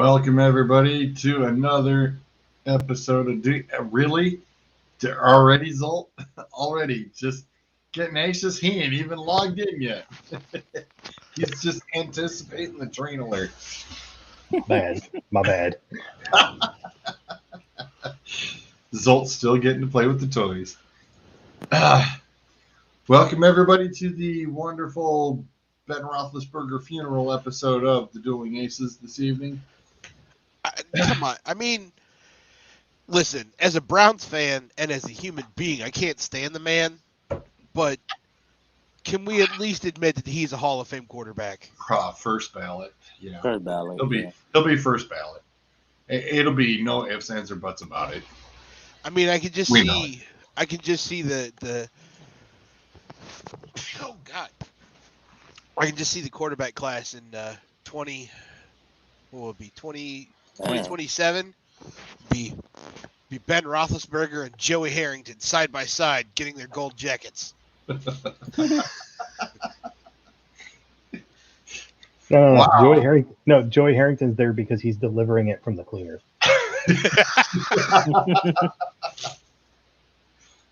Welcome everybody to another episode of Really? Already, Zolt? Already just getting anxious. He ain't even logged in yet. He's just anticipating the train alert. Bad. My bad. Zolt's still getting to play with the toys. Welcome everybody to the wonderful Ben Roethlisberger funeral episode of the Dueling Aces this evening. Come on. I mean, listen, as a Browns fan and as a human being, I can't stand the man, but can we at least admit that he's a Hall of Fame quarterback? First ballot. Yeah. First ballot. He'll be first ballot. It'll be no ifs, ands, or buts about it. I mean, I can just see the oh God. I can just see the quarterback class in 2027 be Ben Roethlisberger and Joey Harrington side by side getting their gold jackets. No. Wow. Joey Harrington's there because he's delivering it from the cleaner.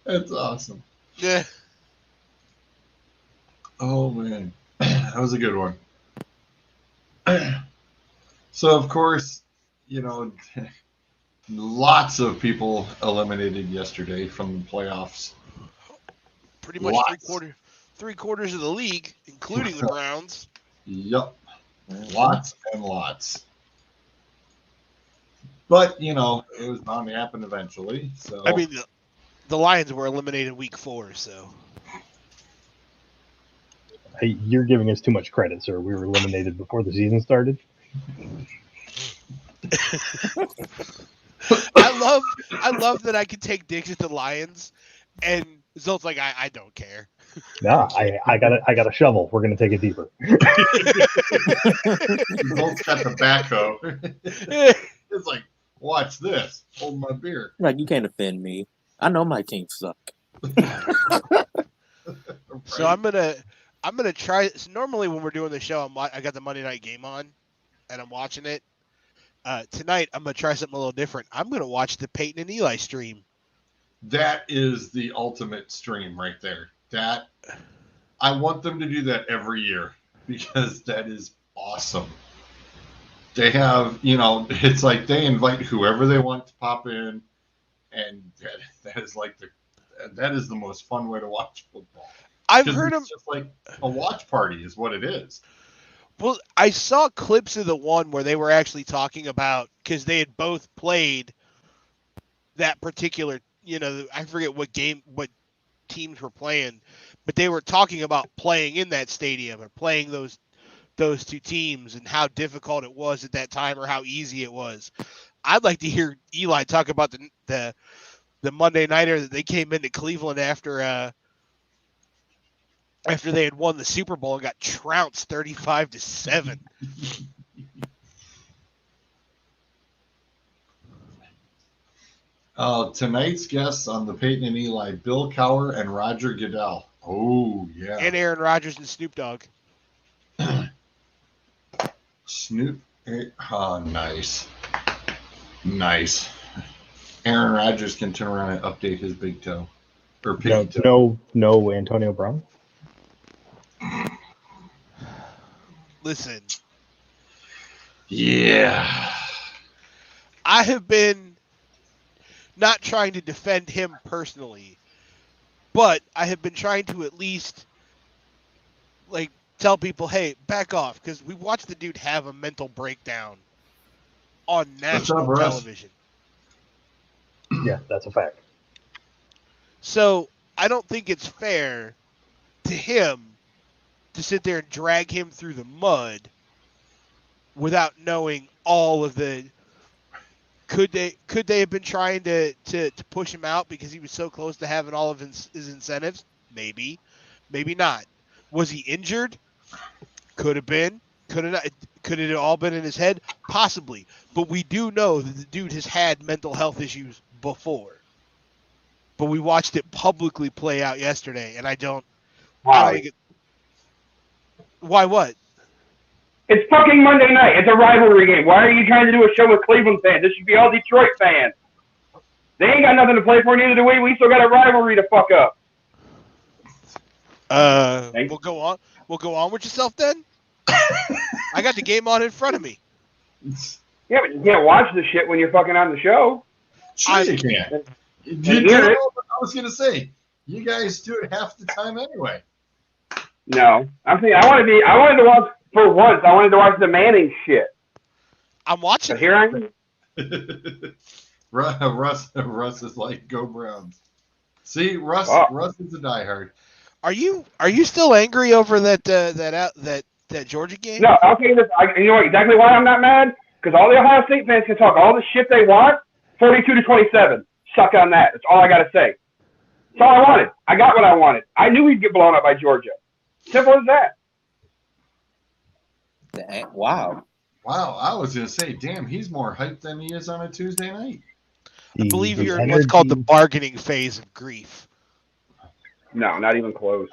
That's awesome. Yeah. Oh man, that was a good one. So of course, lots of people eliminated yesterday from the playoffs. Pretty much three quarters of the league, including the Browns. Yep. Lots and lots. But, it was bound to happen eventually. So I mean, the Lions were eliminated week 4, so. Hey, you're giving us too much credit, sir. We were eliminated before the season started. I love that I can take digs at the Lions, and Zolt's like, I don't care. No, I got a shovel. We're gonna take it deeper. Zolt's got the backhoe. It's like, watch this. Hold my beer. Like, you can't offend me. I know my team suck. So I'm gonna try. So normally when we're doing the show, I got the Monday night game on, and I'm watching it. Tonight I'm gonna try something a little different. I'm gonna watch the Peyton and Eli stream. That is the ultimate stream right there. That I want them to do that every year because that is awesome. They have, it's like they invite whoever they want to pop in, and that is the most fun way to watch football. I've heard them just like a watch party is what it is. Well, I saw clips of the one where they were actually talking about, because they had both played that particular, I forget what teams were playing, but they were talking about playing in that stadium or playing those two teams and how difficult it was at that time or how easy it was. I'd like to hear Eli talk about the Monday nighter that they came into Cleveland after they had won the Super Bowl and got trounced 35-7. Tonight's guests on the Peyton and Eli, Bill Cowher and Roger Goodell. Oh, yeah. And Aaron Rodgers and Snoop Dogg. Snoop. Oh, nice. Nice. Aaron Rodgers can turn around and update his big toe. Or pig toe. No Antonio Brown. Listen. Yeah. I have been not trying to defend him personally, but I have been trying to at least tell people, hey, back off, because we watched the dude have a mental breakdown on national television. Yeah, that's a fact. So I don't think it's fair to him to sit there and drag him through the mud without knowing all of the. Could they have been trying to push him out because he was so close to having all of his incentives? Maybe, maybe not. Was he injured? Could have been. Could have not. Could it have all been in his head? Possibly. But we do know that the dude has had mental health issues before. But we watched it publicly play out yesterday, and I don't. Why? Why what? It's fucking Monday night. It's a rivalry game. Why are you trying to do a show with Cleveland fans? This should be all Detroit fans. They ain't got nothing to play for, neither do we. We still got a rivalry to fuck up. We'll go on. We'll go on with yourself then. I got the game on in front of me. Yeah, but you can't watch the shit when you're fucking on the show. Sure you can. I was gonna say, you guys do it half the time anyway. No, I'm saying I wanted to watch for once. I wanted to watch the Manning shit. I'm watching. But here I am. Russ is like, go Browns. See, Russ is a diehard. Are you still angry over that Georgia game? No, I'll tell you this. You know exactly why I'm not mad? Because all the Ohio State fans can talk all the shit they want. 42-27. Suck on that. That's all I got to say. That's all I wanted. I got what I wanted. I knew we'd get blown up by Georgia. Simple as that. Wow. Wow, I was going to say, damn, he's more hyped than he is on a Tuesday night. I believe you're in what's called the bargaining phase of grief. No, not even close.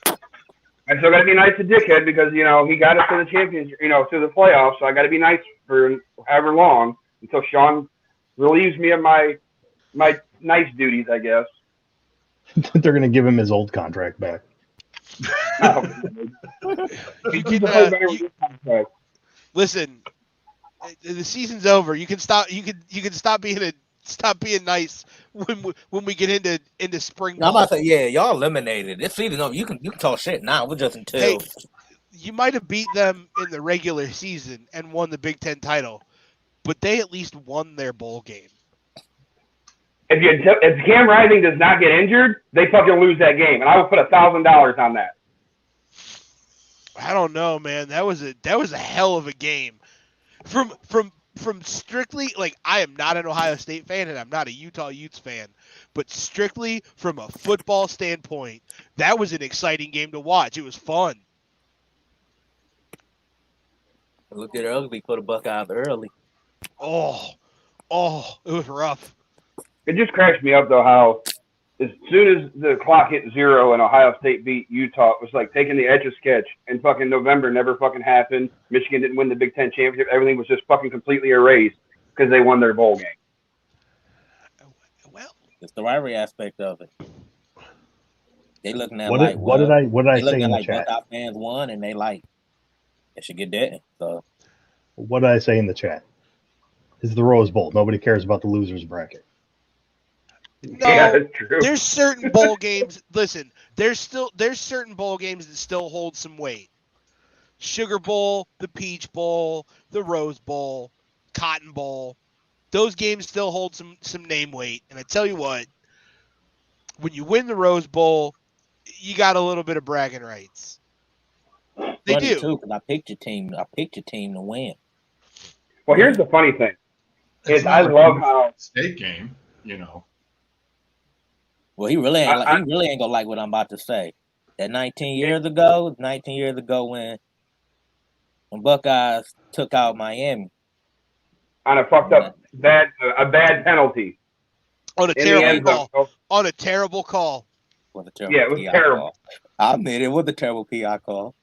I still got to be nice to Dickhead because, he got us to the championship, to the playoffs, so I got to be nice for however long until Sean relieves me of my nice duties, I guess. They're going to give him his old contract back. Listen, the season's over. You can stop. You can stop being nice when we get into spring. I'm about to say, yeah, y'all eliminated. This season over. You can talk shit now. We're just until. Hey, you might have beat them in the regular season and won the Big Ten title, but they at least won their bowl game. If Cam Rising does not get injured, they fucking lose that game, and I will put $1,000 on that. I don't know, man. That was a hell of a game. From strictly, like, I am not an Ohio State fan and I'm not a Utah Utes fan, but strictly from a football standpoint, that was an exciting game to watch. It was fun. Look at early for the Buckeyes early. Oh, it was rough. It just cracks me up, though, how as soon as the clock hit 0 and Ohio State beat Utah, it was like taking the Etch-a-Sketch, and fucking November never fucking happened. Michigan didn't win the Big Ten championship. Everything was just fucking completely erased because they won their bowl game. Well, it's the rivalry aspect of it. They looking at what did I say in the chat? Buckeye fans won, and they should get that. So what did I say in the chat? It's the Rose Bowl. Nobody cares about the losers bracket. No, yeah, that's true. There's certain bowl games. Listen, there's certain bowl games that still hold some weight. Sugar Bowl, the Peach Bowl, the Rose Bowl, Cotton Bowl. Those games still hold some name weight. And I tell you what, when you win the Rose Bowl, you got a little bit of bragging rights. They do. Too, because I picked your team. I picked your team to win. Well, here's the funny thing: is I love how state game, Well, he really ain't gonna like what I'm about to say. That 19 years ago when Buckeyes took out Miami on a fucked up bad penalty on a terrible call. On a terrible call. It was terrible. I admit it was a terrible PI call.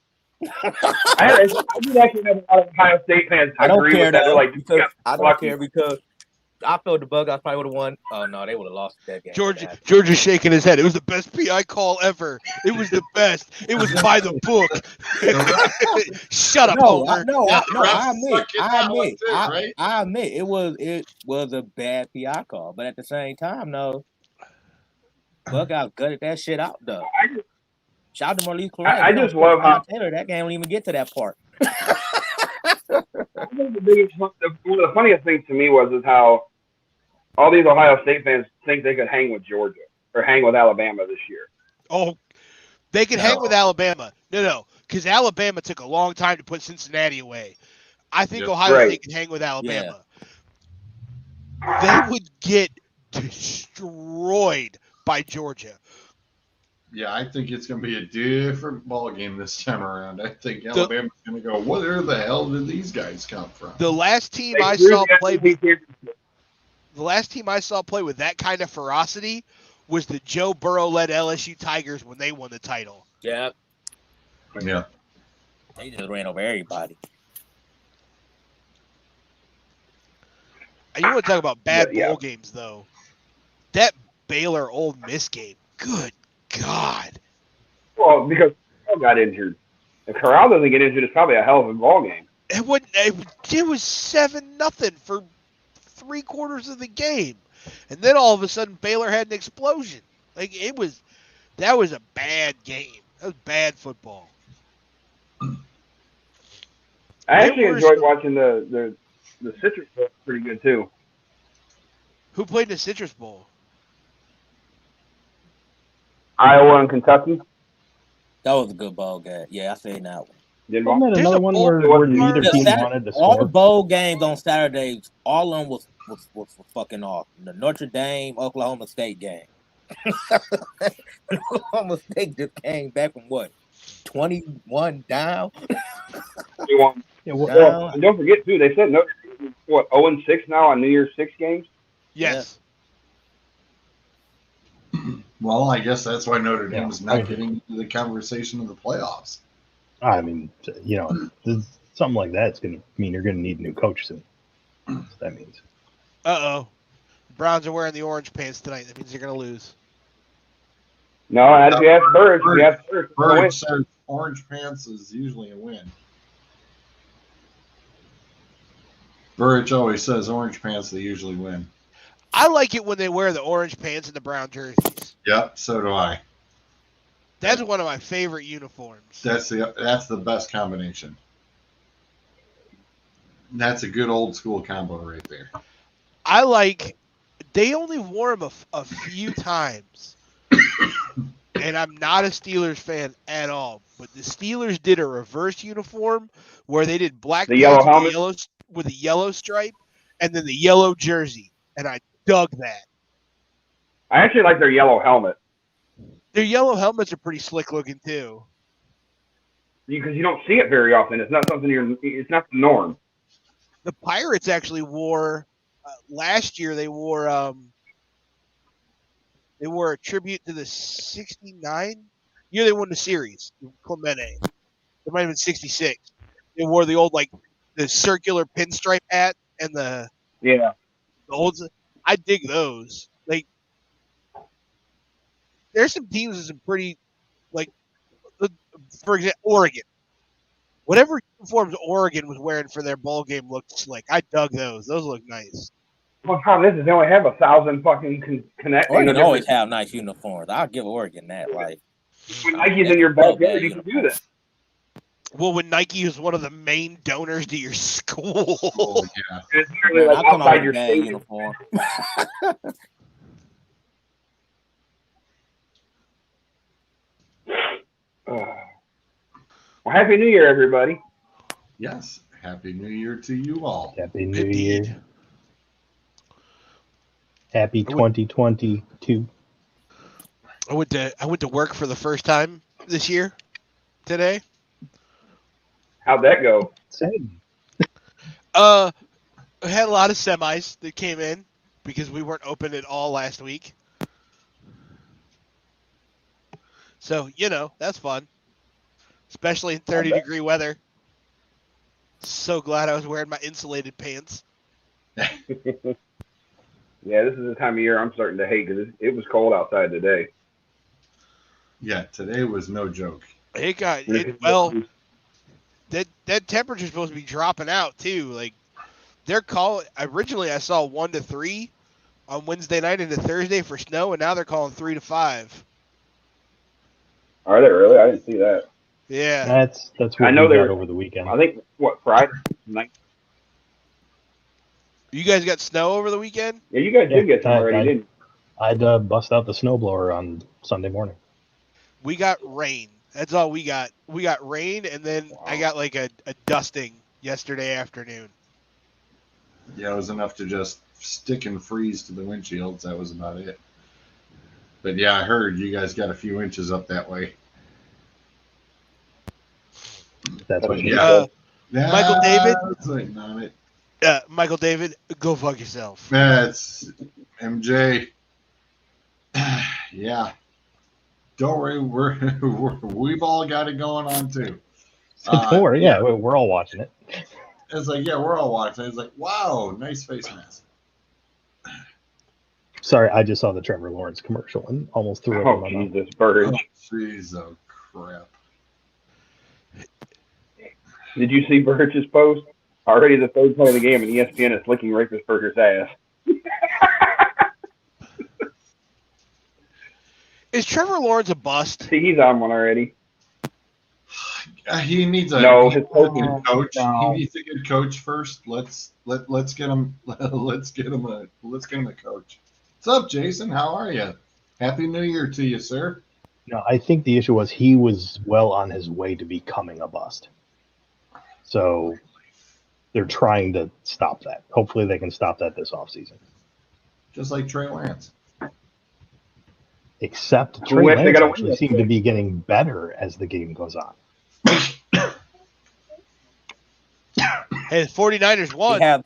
I did actually have a lot of Ohio State fans agree with that. They're like, I don't care because I felt the Buckeyes probably would have won. Oh no, they would have lost that game. Georgia's shaking his head. It was the best PI call ever. It was the best. It was by the book. Shut up, Homer. I admit it was a bad PI call, but at the same time, no, Buckeyes gutted that shit out though. Shout out to Marlise Clark. I just love how Taylor. That game don't even get to that part. I think one of the funniest things to me is how all these Ohio State fans think they could hang with Georgia or hang with Alabama this year. Oh, they could hang with Alabama. No, because Alabama took a long time to put Cincinnati away. I think Ohio State can hang with Alabama. Yeah. They would get destroyed by Georgia. Yeah, I think it's going to be a different ball game this time around. I think Alabama's going to go, where the hell did these guys come from? The last team I saw play with that kind of ferocity was the Joe Burrow-led LSU Tigers when they won the title. Yeah. Yeah. They just ran over everybody. You want to talk about bad But, yeah. bowl games, though? That Baylor Ole Miss game. Good God. Well, because Corral got injured. If Corral doesn't get injured, it's probably a hell of a ball game. It was 7-0 for 3/4 of the game, and then all of a sudden Baylor had an explosion. Like that was a bad game. That was bad football. I actually enjoyed watching the Citrus Bowl. Pretty good too. Who played in the Citrus Bowl? Iowa and Kentucky. That was a good bowl game. Yeah, I seen that one. Wasn't that There's another a one bowl where game. neither Yeah, team wanted to all the score? bowl games on Saturdays, all of them was fucking off. The Notre Dame Oklahoma State game. Oklahoma State just came back from what, 21 down. Yeah, Down. and don't forget too, they said Notre Dame is, what, 0-6 now on New Year's 6 games. Yes. Well, I guess that's why Notre Dame's not getting into the conversation of the playoffs. I mean, something like that's going to mean you're going to need a new coach soon. That's what that means. Uh-oh. Browns are wearing the orange pants tonight. That means they're going to lose. No, and if you ask Burge, Burge says orange pants is usually a win. Burge always says orange pants, they usually win. I like it when they wear the orange pants and the brown jerseys. Yep, so do I. That's one of my favorite uniforms. That's the best combination. That's a good old school combo right there. I like. They only wore them a few times, and I'm not a Steelers fan at all. But the Steelers did a reverse uniform where they did black The yellow pants helmet? with a yellow stripe, and then the yellow jersey, and I dug that. I actually like their yellow helmet Their yellow helmets are pretty slick looking too. because you don't see it very often. It's not something it's not the norm. The Pirates actually wore last year. They wore a tribute to the '69 year they won the series. Clemente. It might have been '66. They wore the old the circular pinstripe hat and the old. I dig those. There's some teams with some pretty for example, Oregon. Whatever uniforms Oregon was wearing for their bowl game looked slick. I dug those. Those look nice. Well, the problem is they only have 1,000 fucking connect. Oregon always have nice uniforms. I'll give Oregon that. Like, when Nike's in your backyard, you can do that. Well, when Nike is one of the main donors to your school. Oh, yeah. It's literally I come outside out your with a stadium. uniform. Well, Happy New Year, everybody. Yes. Happy New Year to you all. Happy New Indeed. Year. Happy 2022. I went to work for the first time this year today. How'd that go? Same. I had a lot of semis that came in because we weren't open at all last week. So, that's fun. Especially in 30-degree weather. So glad I was wearing my insulated pants. Yeah, this is the time of year I'm starting to hate because it was cold outside today. Yeah, today was no joke. That temperature's supposed to be dropping out too. Like they're calling originally I saw 1 to 3 on Wednesday night into Thursday for snow, and now they're calling 3 to 5. Are they really? I didn't see that. Yeah. That's what I know we got they're- over the weekend. I think Friday night. You guys got snow over the weekend? Yeah, you guys did get some I- already, I- didn't you? I'd bust out the snowblower on Sunday morning. We got rain. That's all we got. We got rain, and then I got a dusting yesterday afternoon. Yeah, it was enough to just stick and freeze to the windshields. That was about it. But yeah, I heard you guys got a few inches up that way. That's what Yeah. Michael David? That's waiting on it. Michael David, go fuck yourself. That's MJ. Yeah. Don't worry, we've all got it going on too. Don't worry, yeah, we're all watching it. It's like, yeah, we're all watching. It's like, wow, nice face mask. Sorry, I just saw the Trevor Lawrence commercial and almost threw up Oh, in my mouth. Jesus, Burge. Oh, jeez, oh crap. Did you see Burge's post? Already the third play of the game, and ESPN is licking Rafersperger's ass. Is Trevor Lawrence a bust? See, he's on one already. He needs a His good coach. No. He needs a good coach first. Let's get him. Let's get him a coach. What's up, Jason? How are you? Happy New Year to you, sir. No, I think the issue was he was well on his way to becoming a bust. So they're trying to stop that. Hopefully they can stop that this offseason. Just like Trey Lance. Except Who Trey actually Lance gotta win actually this seemed to thing? be getting better as the game goes on. Hey, the 49ers won.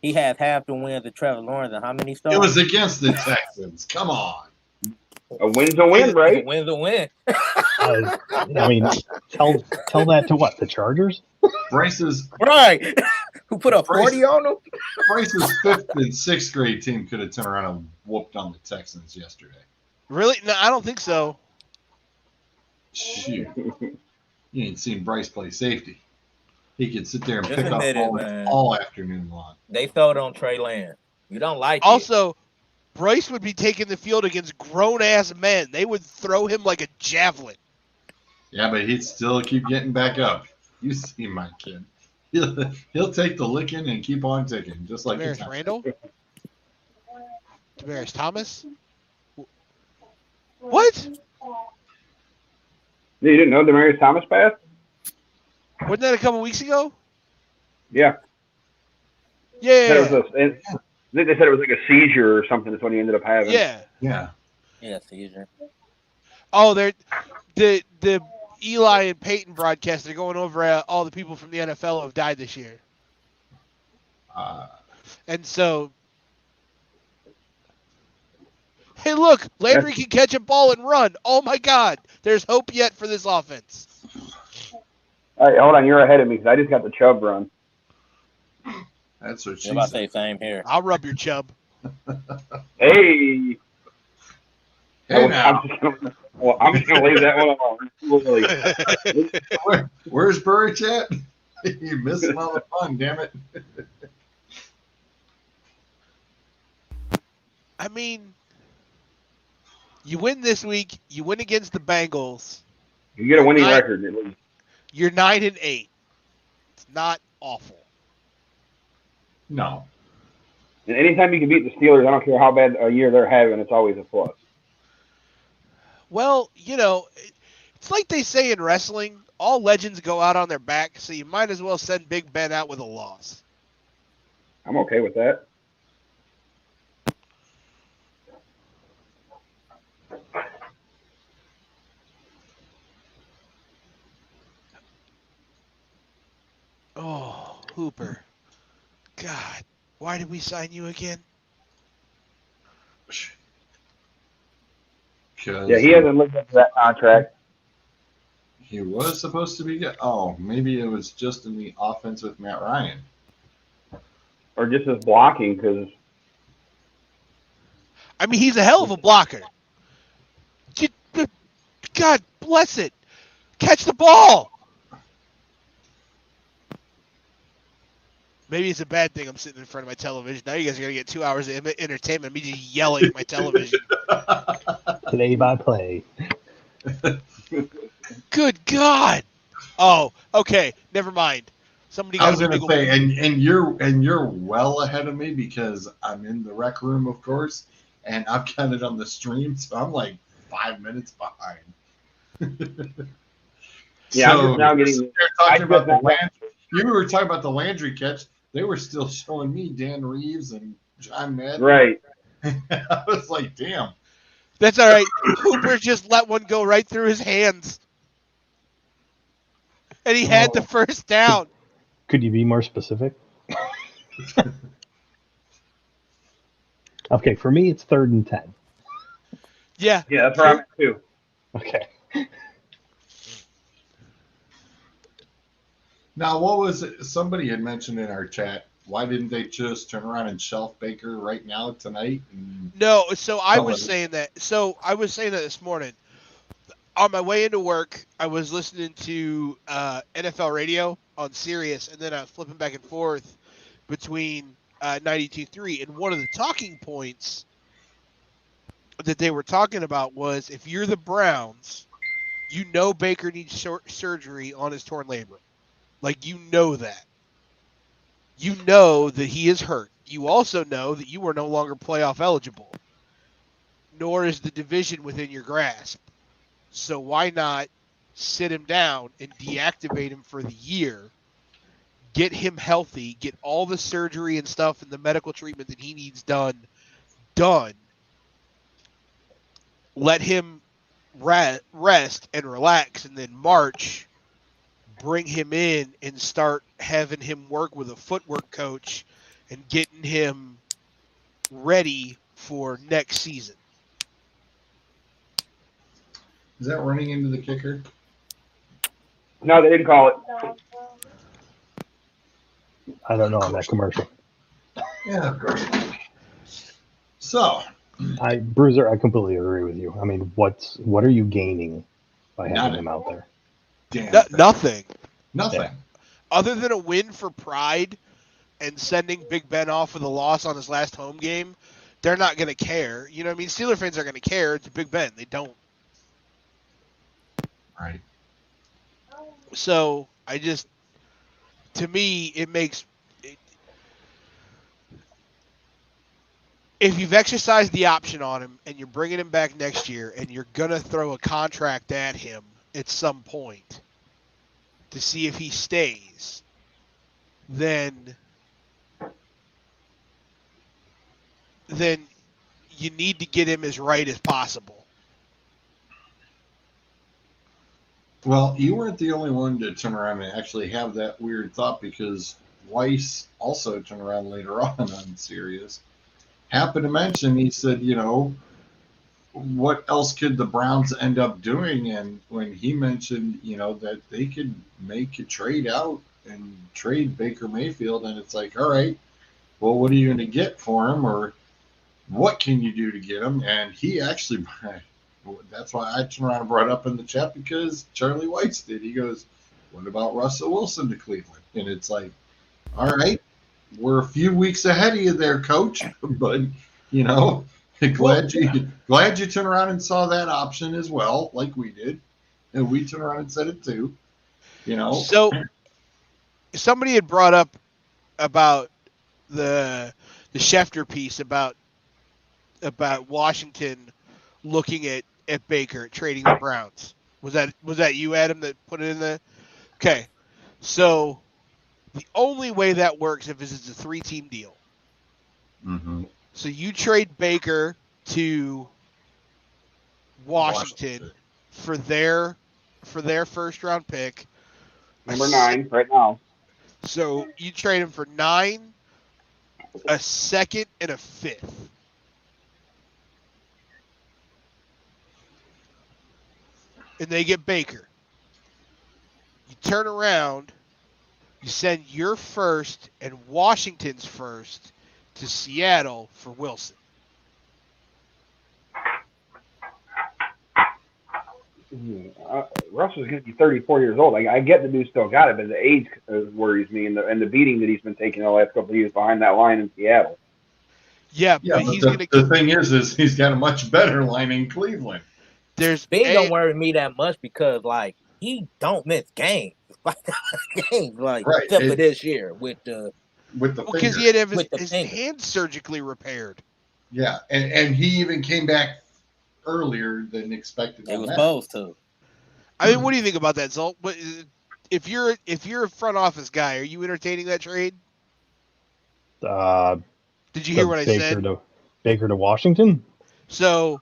He had half the wins of Trevor Lawrence and how many stars? It was against the Texans. Come on. A win's a win, right? A win's a win. I mean, tell that to what? The Chargers? Bryce's Right. Who put a 40 on them? Bryce's 5th and 6th grade team could have turned around and whooped on the Texans yesterday. Really? No, I don't think so. Shoot. You ain't seen Bryce play safety. He could sit there and Just pick up admit it, man. all afternoon long. They throwed on Trey Lance. You don't like it. Also, Bryce would be taking the field against grown-ass men. They would throw him like a javelin. Yeah, but he'd still keep getting back up. You see my kid. He'll take the licking and keep on ticking, just like Damaris the Randall? Damaris Thomas? What? You didn't know Demaryius Thomas passed? Wasn't that a couple weeks ago? Yeah. Yeah. They said it was like a seizure or something. That's what he ended up having. Yeah. Yeah. Yeah, seizure. Oh, they're the Eli and Peyton broadcast. They're going over all the people from the NFL who have died this year, and so. Hey, look! Landry can catch a ball and run. Oh my God! There's hope yet for this offense. All right, hold on. You're ahead of me because I just got the Chubb run. That's what I'm she about to said. say same here. I'll rub your chub. Hey. Hey, now. I'm just gonna leave that one alone. Where's Burridge at? You missing all the fun, damn it. I mean, you win this week. You win against the Bengals. You get a winning record at least. You're 9-8. It's not awful. No. And anytime you can beat the Steelers, I don't care how bad a year they're having, it's always a plus. Well, it's like they say in wrestling, all legends go out on their back, so you might as well send Big Ben out with a loss. I'm okay with that. Oh, Hooper. God, why did we sign you again? Yeah, he hasn't lived up to that contract. He was supposed to be good. Oh, maybe it was just in the offense with Matt Ryan. Or just his blocking, because I mean, he's a hell of a blocker. God bless it. Catch the ball. Maybe it's a bad thing I'm sitting in front of my television. Now you guys are going to get 2 hours of entertainment, me just yelling at my television. Play by play. Good God. Oh, okay. Never mind. Somebody got I was going to say, and you're well ahead of me because I'm in the rec room, of course, and I've got it on the stream, so I'm like 5 minutes behind. Yeah, So, I'm just now getting. you were talking about the Landry catch. They were still showing me Dan Reeves and John Madden. Right. I was like, damn. That's all right. Hooper just let one go right through his hands. And he had the first down. Could you be more specific? Okay, for me, it's 3rd and 10. Yeah. Yeah, that's where I'm at too. Okay. Now, what was it? Somebody had mentioned in our chat why didn't they just turn around and shelf Baker right now tonight? And No, so I was somebody- saying that. So I was saying that this morning on my way into work. I was listening to NFL radio on Sirius, and then I was flipping back and forth between 92.3. And one of the talking points that they were talking about was if you're the Browns, you know Baker needs surgery on his torn labrum. Like, you know that. You know that he is hurt. You also know that you are no longer playoff eligible, nor is the division within your grasp. So why not sit him down and deactivate him for the year, get him healthy, get all the surgery and stuff and the medical treatment that he needs done, let him rest and relax, and then March, bring him in and start having him work with a footwork coach and getting him ready for next season. is that running into the kicker? No, they didn't call it. I don't know on that commercial. Yeah, of course. So, Bruiser, I completely agree with you. I mean, what are you gaining by having Nothing. him out there? damn, Nothing. nothing. Yeah. Other than a win for pride and sending Big Ben off with a loss on his last home game, they're not going to care. You know what I mean? Steeler fans are going to care. It's Big Ben. They don't. Right. So, to me, it makes if you've exercised the option on him and you're bringing him back next year and you're going to throw a contract at him at some point to see if he stays, then you need to get him as right as possible. Well, you weren't the only one to turn around and actually have that weird thought, because Weiss also turned around later on Sirius. Happened to mention, he said, what else could the Browns end up doing? And when he mentioned, that they could make a trade out and trade Baker Mayfield, and it's like, all right, well, what are you going to get for him, or what can you do to get him? And he actually, that's why I turned around and brought it up in the chat, because Charlie Weiss did. He goes, what about Russell Wilson to Cleveland? And it's like, all right, we're a few weeks ahead of you there, coach, but glad you turned around and saw that option as well, like we did, and we turned around and said it too. So somebody had brought up about the Schefter piece about Washington looking at Baker trading the Browns. Was that you, Adam, that put it in the? Okay, so the only way that works if it's a 3-team deal. Mm-hmm. So you trade Baker to Washington for their first round pick, Number 9 right now. So you trade him for 9, a second, and a 5th. And they get Baker. You turn around, you send your first and Washington's first to Seattle for Wilson. Russell's going to be 34 years old. I get the dude still got it, but the age worries me, and the beating that he's been taking the last couple of years behind that line in Seattle. Yeah, but he's the thing is he's got a much better line in Cleveland. Big don't worry me that much because he don't miss games, right, except for this year with the because he had to have his hand surgically repaired. Yeah, and he even came back earlier than expected. He was supposed to. I mean, what do you think about that, Zolt? But if you're a front office guy, are you entertaining that trade? Did you hear what I said? Baker to Washington? So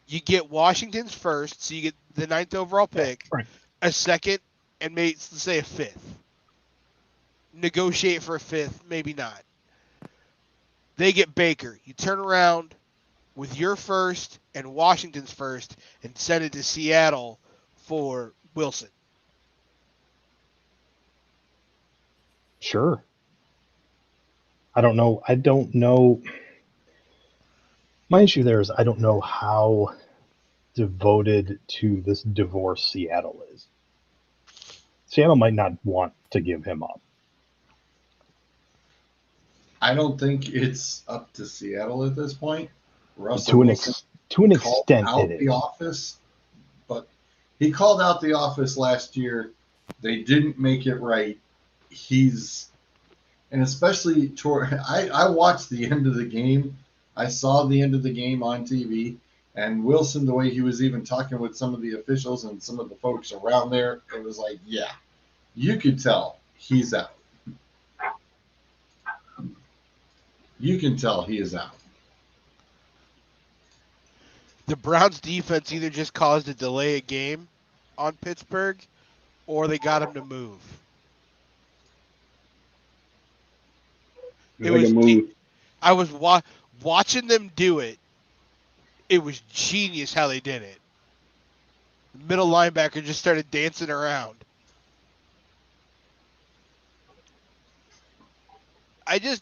you get Washington's first, so you get the 9th overall pick, right. A second, and maybe let's say a 5th. Negotiate for a 5th, maybe not. They get Baker. You turn around with your first and Washington's first and send it to Seattle for Wilson. Sure. I don't know. My issue there is I don't know how devoted to this divorce Seattle is. Seattle might not want to give him up. I don't think it's up to Seattle at this point. Russell To an Wilson called extent, out it the is. office, but he called out the office last year. They didn't make it right. And especially I watched the end of the game. I saw the end of the game on TV, and Wilson, the way he was even talking with some of the officials and some of the folks around there, it was like, yeah, you could tell he's out. You can tell he is out. The Browns defense either just caused a delay a game on Pittsburgh or they got him to move. I was watching them do it. It was genius how they did it. The middle linebacker just started dancing around. Did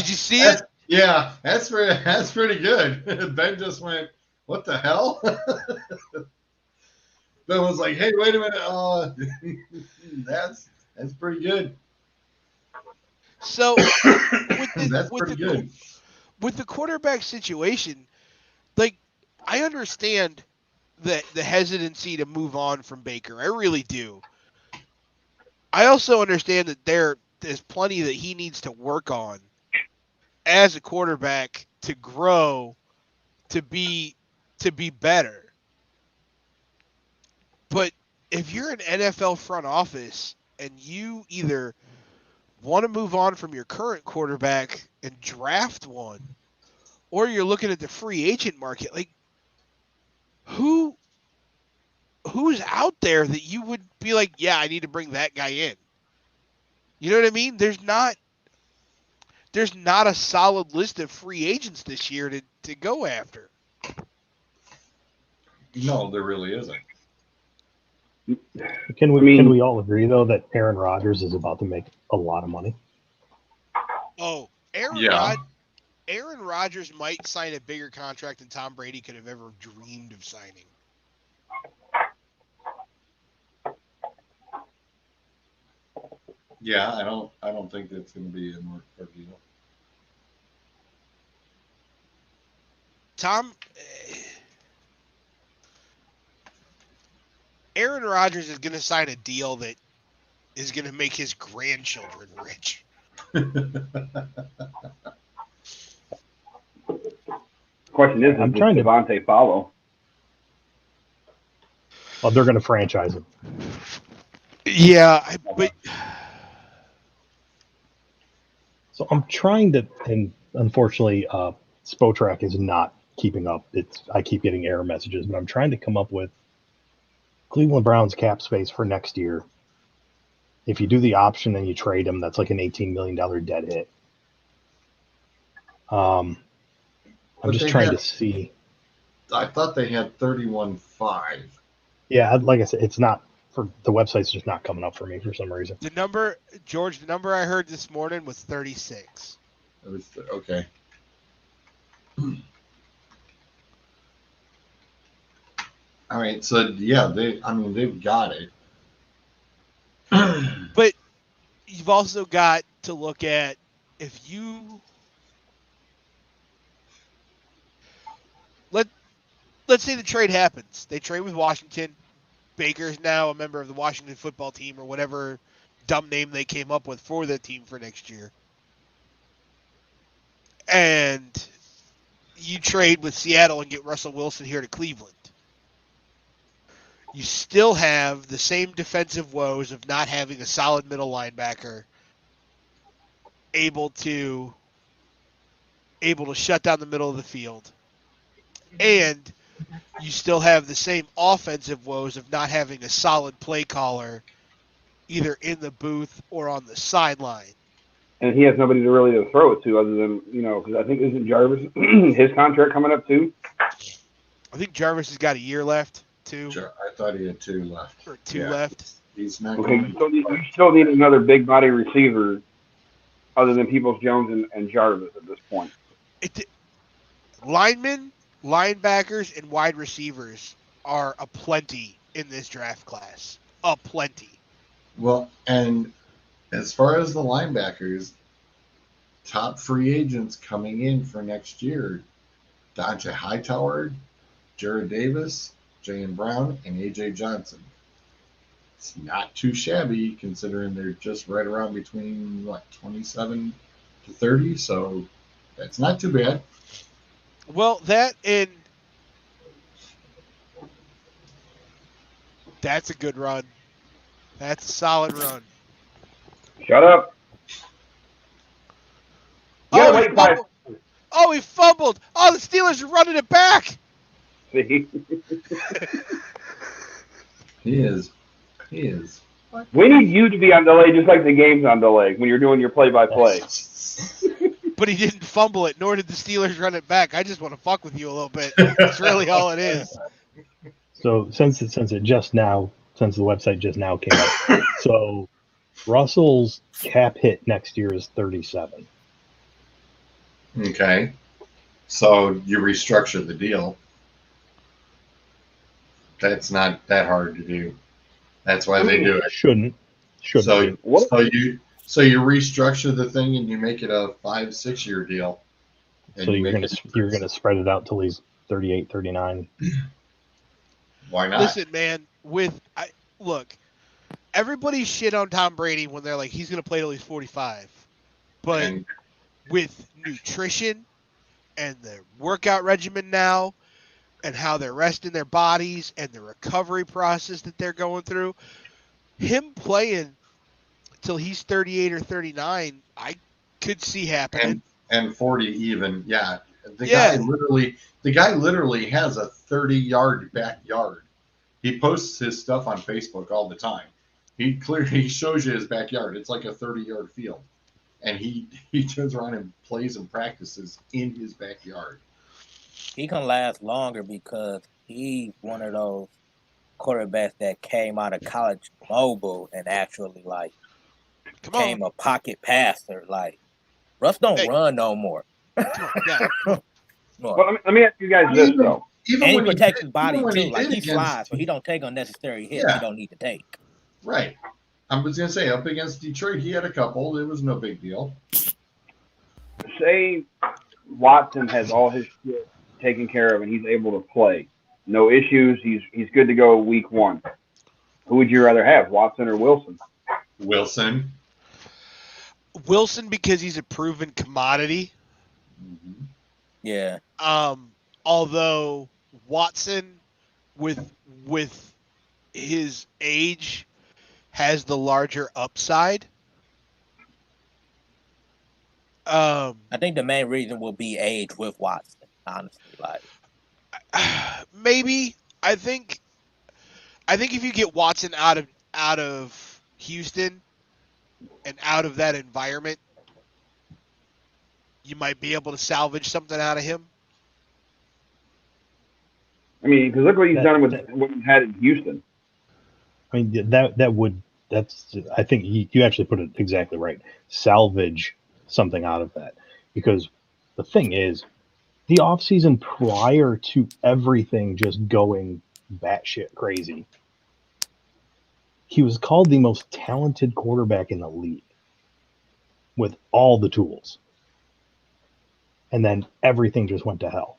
you see it? Yeah, that's pretty good. Ben just went, "What the hell?" Ben was like, "Hey, wait a minute. That's pretty good." So that's pretty good. With the quarterback situation, like I understand the hesitancy to move on from Baker. I really do. I also understand that there's plenty that he needs to work on as a quarterback to grow, to be better. But if you're an NFL front office and you either want to move on from your current quarterback and draft one, or you're looking at the free agent market, like who's out there that you would be like, yeah, I need to bring that guy in? You know what I mean? There's not a solid list of free agents this year to go after. No, there really isn't. Can we all agree though that Aaron Rodgers is about to make a lot of money? Oh, Aaron Rodgers might sign a bigger contract than Tom Brady could have ever dreamed of signing. Yeah, I don't think that's going to be a more fair deal. Aaron Rodgers is going to sign a deal that is going to make his grandchildren rich. Question is Devontae follow? Well, they're going to franchise him. Yeah, but so I'm trying to, and unfortunately, Spotrac is not keeping up. I keep getting error messages, but I'm trying to come up with Cleveland Browns cap space for next year. If you do the option and you trade him, that's like an $18 million dead hit. I'm just trying to see. I thought they had 31.5. Yeah, like I said, it's not for the website's just not coming up for me for some reason. The number I heard this morning was 36. It was okay. All right, so yeah, they've got it. But you've also got to look at if you let's say the trade happens. They trade with Washington. Baker's now a member of the Washington football team or whatever dumb name they came up with for the team for next year. And you trade with Seattle and get Russell Wilson here to Cleveland. You still have the same defensive woes of not having a solid middle linebacker able to shut down the middle of the field. And you still have the same offensive woes of not having a solid play caller either in the booth or on the sideline. And he has nobody to throw it to other than, because I think isn't Jarvis his contract coming up too? I think Jarvis has got a year left too. Sure, I thought he had 2 left. Or 2 left. He's not Okay, going. you still need another big body receiver other than Peoples-Jones and Jarvis at this point. Linemen, linebackers, and wide receivers are aplenty in this draft class. Aplenty. Well, and as far as the linebackers, top free agents coming in for next year: Dante Hightower, Jared Davis, Jayon Brown, and AJ Johnson. It's not too shabby considering they're just right around between 27 to 30, so that's not too bad. Well, that and that's a good run. That's a solid run. Shut up. You gotta wait 5. Oh, he fumbled. Oh, the Steelers are running it back. See? He is. We need you to be on delay just like the game's on delay when you're doing your play-by-play. But he didn't fumble it, nor did the Steelers run it back. I just want to fuck with you a little bit. That's really all it is. So since the website just now came up, so Russell's cap hit next year is 37. Okay. So you restructure the deal. That's not that hard to do. That's why they do it. Shouldn't. So be. you restructure the thing and you make it a 5-6 year deal. So you're gonna spread it out till he's 38, 39. Why not? Listen, man. Look, everybody shit on Tom Brady when they're like he's gonna play till he's 45, but with nutrition and the workout regimen now, and how they're resting their bodies and the recovery process that they're going through, him playing till he's 38 or 39, I could see happening. And 40 even, yeah. The guy literally has a 30-yard backyard. He posts his stuff on Facebook all the time. He shows you his backyard. It's like a 30-yard field. And he turns around and plays and practices in his backyard. He can last longer because he's one of those quarterbacks that came out of college mobile and actually became a pocket passer. Like Russ don't run no more. Well, let me ask you guys this though. And he protects his body too. Like he flies, so he don't take unnecessary hits. He don't need to take. Right. I was gonna say up against Detroit, he had a couple. It was no big deal. Say Watson has all his shit taken care of and he's able to play. No issues. He's good to go week 1. Who would you rather have, Watson or Wilson? Wilson because he's a proven commodity. Mm-hmm. Yeah. Although Watson with his age has the larger upside. I think the main reason will be age with Watson. Honestly, maybe I think if you get Watson out of Houston and out of that environment, you might be able to salvage something out of him. I mean, because look what he's done with what he had in Houston. I mean, that's I think you actually put it exactly right. Salvage something out of that, because the thing is, the offseason prior to everything just going batshit crazy, he was called the most talented quarterback in the league with all the tools. And then everything just went to hell.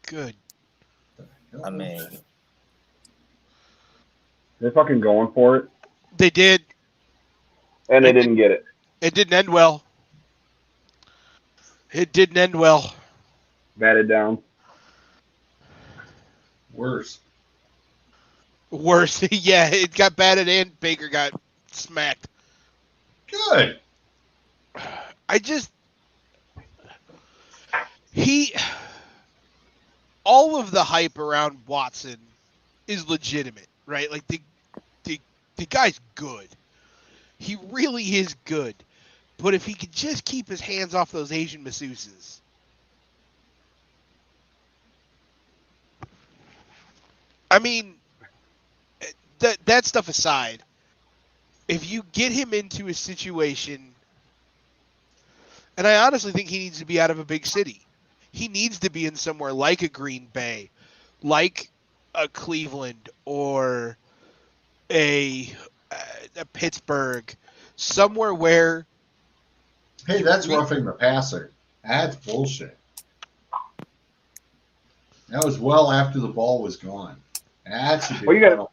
Good. I mean, they're fucking going for it. They did. And they didn't get it. It didn't end well. It didn't end well. Batted down. Worse. Yeah, it got batted and Baker got smacked. Good. All of the hype around Watson is legitimate, right? Like the guy's good. He really is good. But if he could just keep his hands off those Asian masseuses. I mean, that stuff aside, if you get him into a situation, and I honestly think he needs to be out of a big city. He needs to be in somewhere like a Green Bay, like a Cleveland, or a Pittsburgh, somewhere where... Hey, that's roughing the passer. That's bullshit. That was well after the ball was gone. That's well, you got to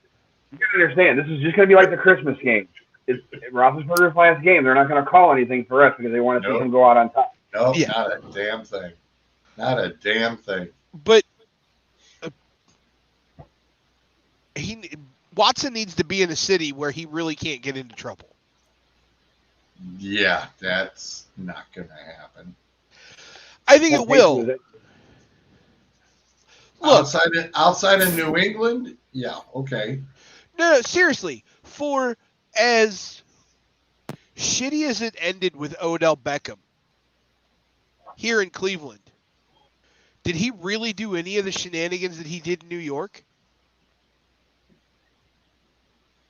understand, this is just going to be like the Christmas game. It's Roethlisberger's last game. They're not going to call anything for us because they want to see him go out on top. Nope, yeah. Not a damn thing. Not a damn thing. But Watson needs to be in a city where he really can't get into trouble. Yeah, that's not going to happen. I think it will. Look, outside of New England, yeah, okay. No, seriously. For as shitty as it ended with Odell Beckham here in Cleveland, did he really do any of the shenanigans that he did in New York?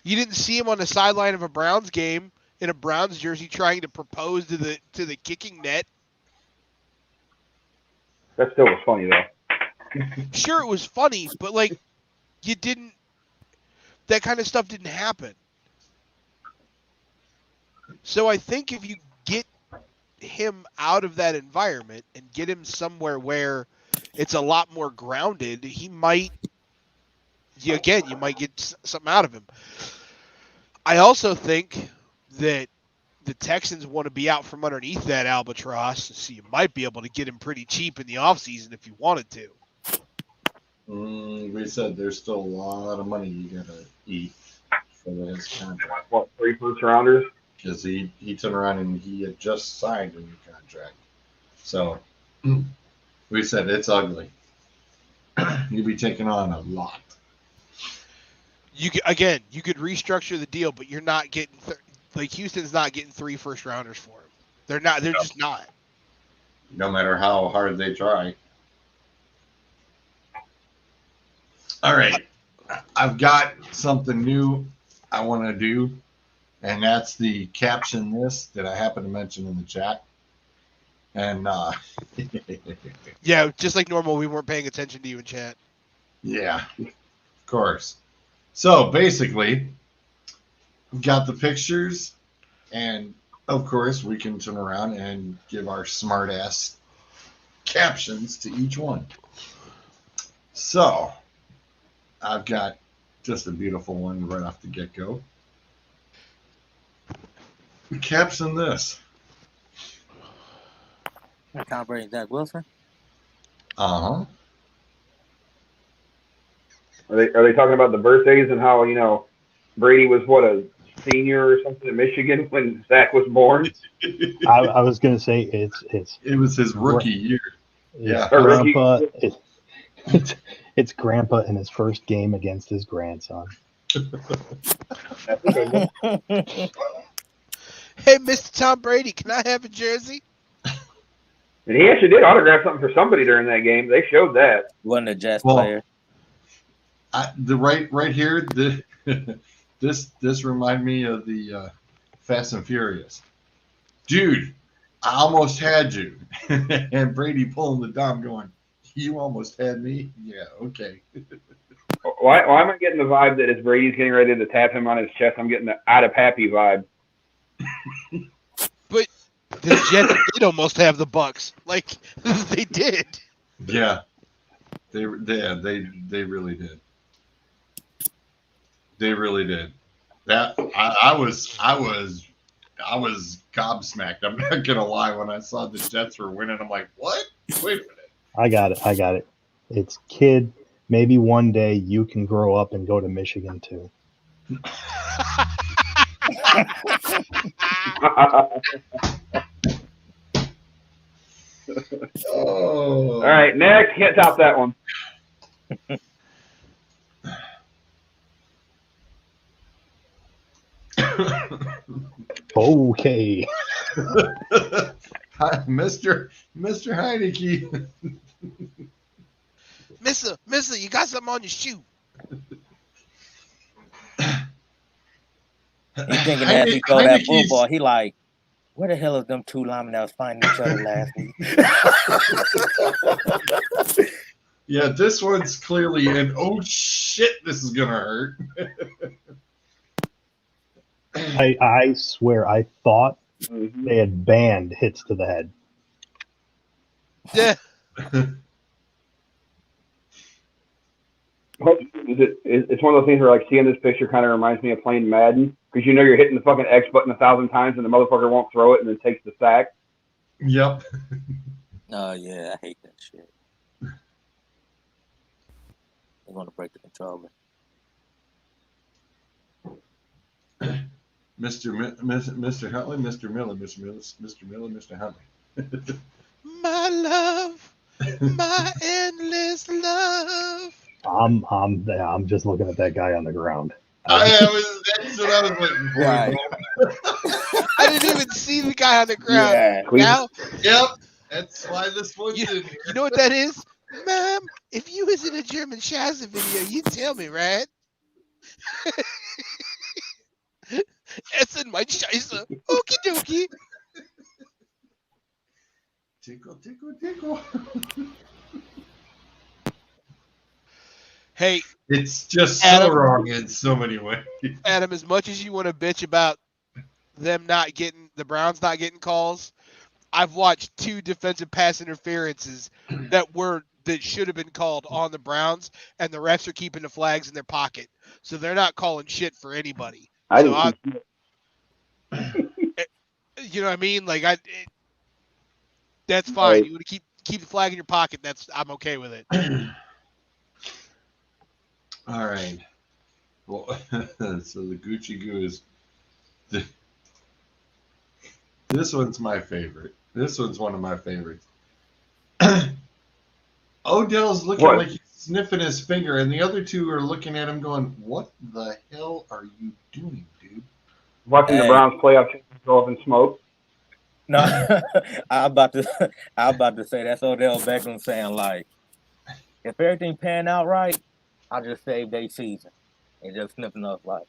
You didn't see him on the sideline of a Browns game in a Browns jersey trying to propose to the kicking net. That still was funny, though. Sure, it was funny, but, like, that kind of stuff didn't happen. So I think if you get him out of that environment and get him somewhere where it's a lot more grounded, he might, you might get something out of him. I also think that the Texans want to be out from underneath that albatross, so you might be able to get him pretty cheap in the offseason if you wanted to. We said there's still a lot of money you got to eat for his contract. What, 3 first-rounders? Because he turned around and he had just signed a new contract. So we said it's ugly. You'd be taking on a lot. You could restructure the deal, but you're not getting Houston's not getting 3 first-rounders for him. They're not. They're just not. No matter how hard they try. All right, I've got something new I want to do, and that's the caption this that I happened to mention in the chat. And yeah, just like normal, we weren't paying attention to you in chat. Yeah, of course. So basically, we've got the pictures, and of course, we can turn around and give our smart-ass captions to each one. So I've got just a beautiful one right off the get-go. We caption this. Tom Brady, Zach Wilson. Uh-huh. Are they talking about the birthdays and how, Brady was a senior or something in Michigan when Zach was born? I was going to say it was his rookie year. Yeah, Grandpa. It's Grandpa in his first game against his grandson. Hey, Mr. Tom Brady, can I have a jersey? And he actually did autograph something for somebody during that game. They showed that. Wasn't a Jets player. The right here, this reminded me of the Fast and Furious. Dude, I almost had you. And Brady pulling the dom going, you almost had me? Yeah, okay. Why am I getting the vibe that as Brady's getting ready to tap him on his chest, I'm getting the out of happy vibe? But the Jets did almost have the Bucks. Like, they did. Yeah. They really did. They really did. That I was gobsmacked. I'm not gonna lie. When I saw the Jets were winning, I'm like, what? Wait a minute. I got it. It's kid. Maybe one day you can grow up and go to Michigan too. All right, next. Can't top that one. Okay. Mr. Heineke. Mister, you got something on your shoe. He thinking as he throw that football, he like, where the hell is them two linemen that was fighting each other last week? Yeah, this one's clearly an oh shit, this is gonna hurt. I swear, I thought they had banned hits to the head. Yeah. It's one of those things where, like, seeing this picture kind of reminds me of playing Madden, because you know you're hitting the fucking X button 1,000 times and the motherfucker won't throw it and then takes the sack. Yep. Oh yeah, I hate that shit. They want to break the controller. Mr. Huntley, Mr. Miller, Mr. Miller, Mr. Huntley. My love, my endless love. I'm just looking at that guy on the ground. That's what I was waiting for. Right. I didn't even see the guy on the ground. Yeah. Now, Yep. That's why this one's in here. you know what that is? Ma'am, if you was in a German Shazza video, you'd tell me, right? Essen mein Scheiße. Okie dokie. Tickle, tickle, tickle. Hey, it's just so Adam, wrong in so many ways. Adam, as much as you want to bitch about the Browns not getting calls, I've watched 2 defensive pass interferences that should have been called on the Browns, and the refs are keeping the flags in their pocket, so they're not calling shit for anybody. I So didn't. you know what I mean? Like that's fine. Right. You want to keep the flag in your pocket. I'm okay with it. All right. Well, so the Gucci Goo is. This one's my favorite. This one's one of my favorites. Odell's looking like he's sniffing his finger, and the other 2 are looking at him going, what the hell are you doing, dude? Watching the Browns playoff go up in smoke. No, I'm about to say that's Odell Beckham saying, like, if everything pan out right, I'll just save their season. And just sniffing us like,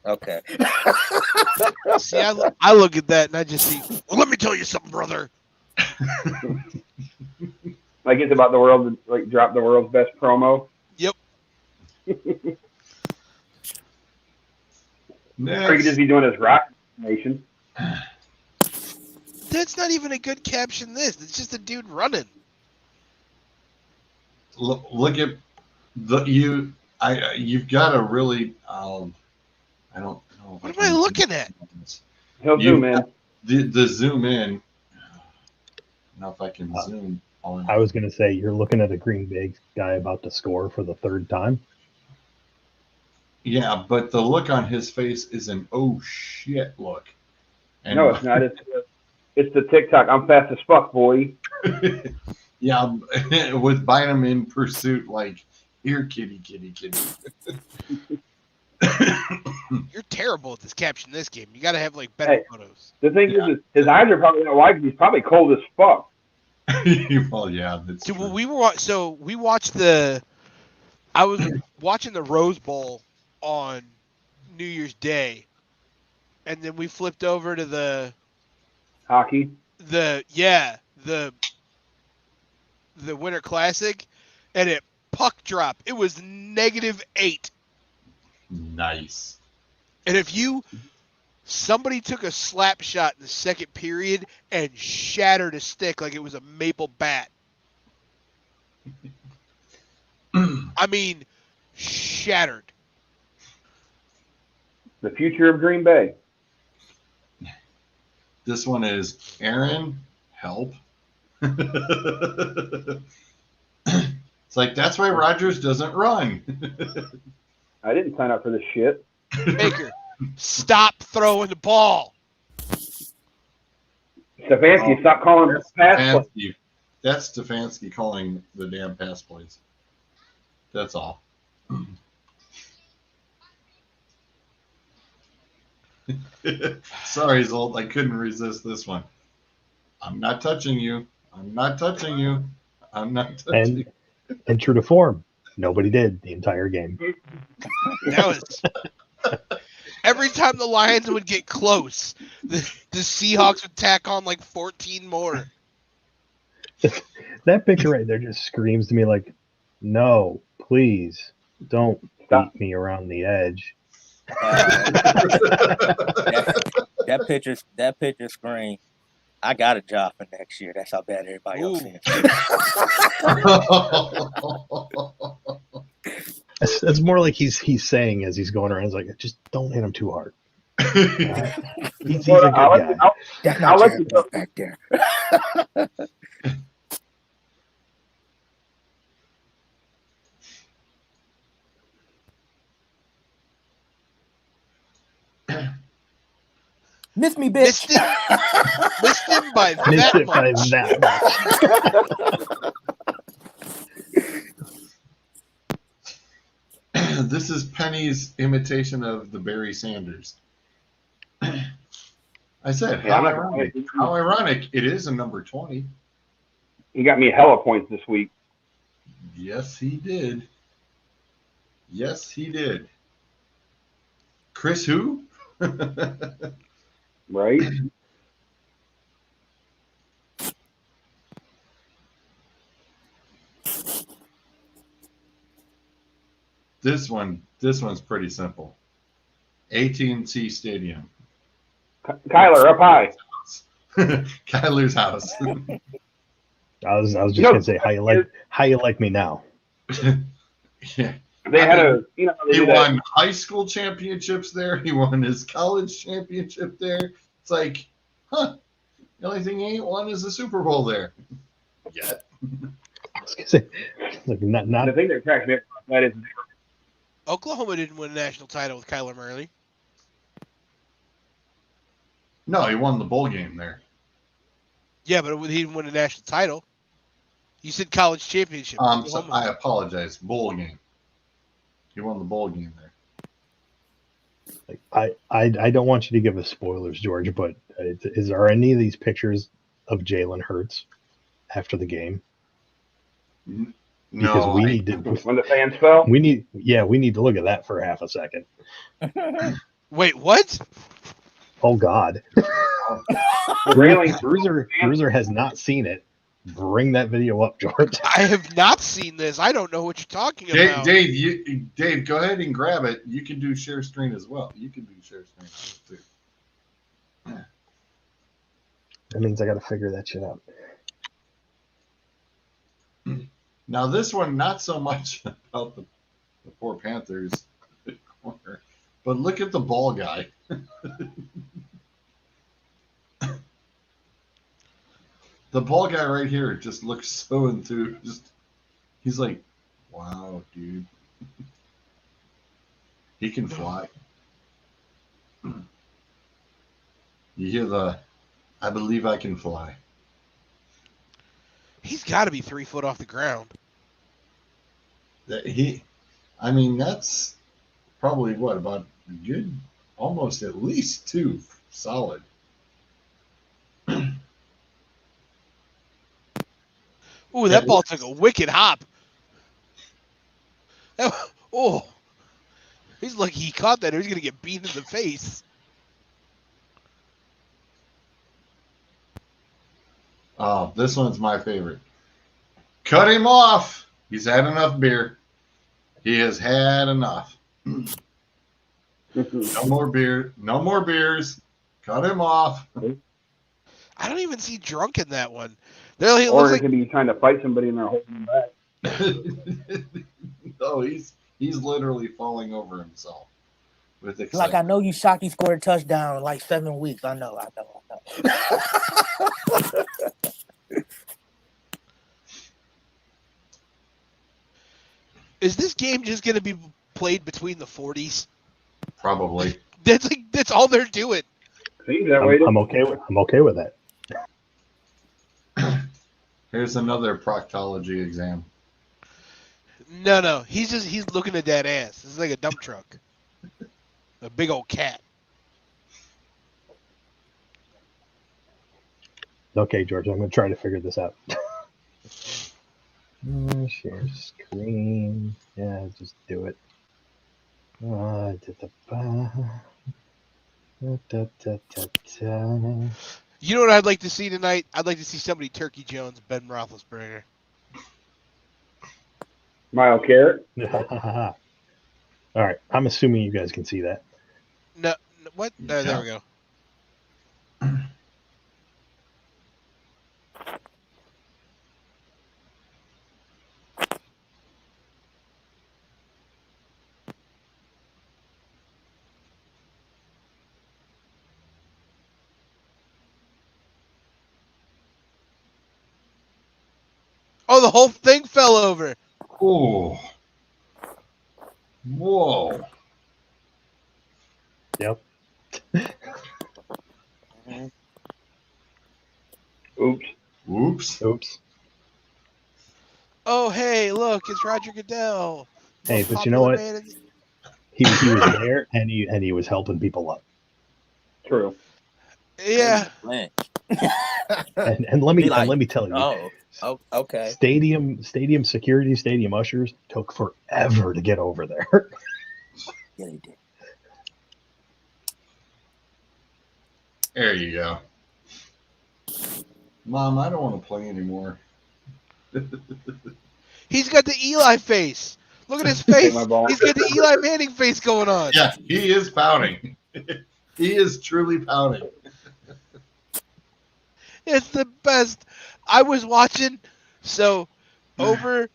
okay. See, I look at that and I just see, well, let me tell you something, brother. Like it's about the world, like drop the world's best promo. Yep. Or he could just be doing his rock nation. That's not even a good caption. It's just a dude running. Look at you've got to really. I don't know. What am I looking at? He'll zoom in. The zoom in. Now if I can zoom on. I was going to say, you're looking at a Green Bay guy about to score for the 3rd time. Yeah, but the look on his face is an oh shit look. And no, it's not. It's the TikTok. I'm fast as fuck, boy. Yeah, with Bynum in pursuit, like, here, kitty, kitty, kitty. You're terrible at this caption this game. You got to have, like, better photos. The thing is, his eyes are probably not wide. He's probably cold as fuck. Well, yeah, that's true. Well, we watched I was watching the Rose Bowl on New Year's Day, and then we flipped over to the hockey. The Winter Classic, and it puck dropped. It was -8. Nice. And if somebody took a slap shot in the second period and shattered a stick like it was a maple bat. I mean, shattered. The future of Green Bay. This one is Aaron, help. It's like, that's why Rodgers doesn't run. I didn't sign up for this shit. Baker, stop throwing the ball. Stefanski, stop calling pass plays. That's Stefanski calling the damn pass plays. That's all. Sorry, Zolt, I couldn't resist this one. I'm not touching you. I'm not touching you. I'm not touching you. And true to form, nobody did the entire game. That was every time the Lions would get close, the Seahawks would tack on like 14 more. That picture right there just screams to me like, no, please don't beat me around the edge. That picture screen. I got a job for next year. That's how bad everybody else is. It's more like he's saying as he's going around, he's like, just don't hit him too hard. He's a good guy. I'll let you go back there. Miss me, bitch. Missed him by that much. This is Penny's imitation of the Barry Sanders. I said, how ironic. It is a number 20. He got me hella points this week. Yes, he did. Yes, he did. Chris who? Right? This one's pretty simple. AT&T Stadium. Kyler up high. Kyler's house. I was just gonna say how you like me now. Yeah. They had he won high school championships there. He won his college championship there. It's like, the only thing he ain't won is the Super Bowl there. Yet. I was gonna say, like, not the thing that cracks me up that is Oklahoma didn't win a national title with Kyler Murray. No, he won the bowl game there. Yeah, but he didn't win a national title. You said college championship. So I apologize. Bowl game. He won the bowl game there. Like, I don't want you to give us spoilers, George, but is there any of these pictures of Jalen Hurts after the game? Because we need to. When the fans fell? We need to look at that for half a second. Wait, what? Oh God. Bruiser has not seen it. Bring that video up, George. I have not seen this. I don't know what you're talking about. Dave, go ahead and grab it. You can do share screen as well. You can do share screen too. That means I got to figure that shit out. Now this one, not so much about the poor Panthers corner, but look at the ball guy. The ball guy right here just looks so enthused. He's like, wow, dude. He can fly. You hear I believe I can fly. He's got to be 3 foot off the ground. That's probably about a good, almost at least 2 solid. Ooh, that ball took a wicked hop. He's lucky he caught that or he's going to get beat in the face. Oh, this one's my favorite. Cut him off. He's had enough beer. He has had enough. No more beer. No more beers. Cut him off. I don't even see drunk in that one. Or he could be trying to fight somebody and they're holding him back. No, he's literally falling over himself with excitement. Like, I know you Shockey scored a touchdown in like 7 weeks. I know. Is this game just going to be played between the 40s? Probably. That's all they're doing. I'm okay with that. Here's another proctology exam. No. He's looking at that ass. This is like a dump truck. A big old cat. Okay, George, I'm going to try to figure this out. Share screen. Yeah, just do it. You know what I'd like to see tonight? I'd like to see somebody Turkey Jones, Ben Roethlisberger. Mile Carrot. All right, I'm assuming you guys can see that. No, what? There we go. Oh, the whole thing fell over. Oh. Whoa. Yep. Oops. Oops. Oh, hey, look, it's Roger Goodell. Hey, Most but you know what? popular man in the- He was there and he was helping people up. True. Yeah. And let me tell you. Oh, okay. Stadium security, stadium ushers took forever to get over there. Yeah, he did. There you go. Mom, I don't want to play anymore. He's got the Eli face. Look at his face. my ball. He's got the Eli Manning face going on. Yeah, he is pouting. He is truly pouting. It's the best. I was watching, so over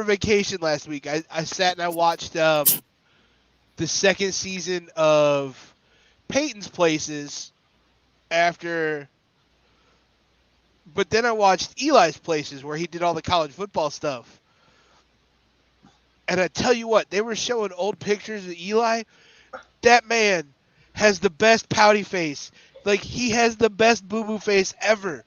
vacation last week, I sat and I watched the second season of Peyton's Places after, but then I watched Eli's Places where he did all the college football stuff. And I tell you what, they were showing old pictures of Eli. That man has the best pouty face. Like, he has the best boo-boo face ever.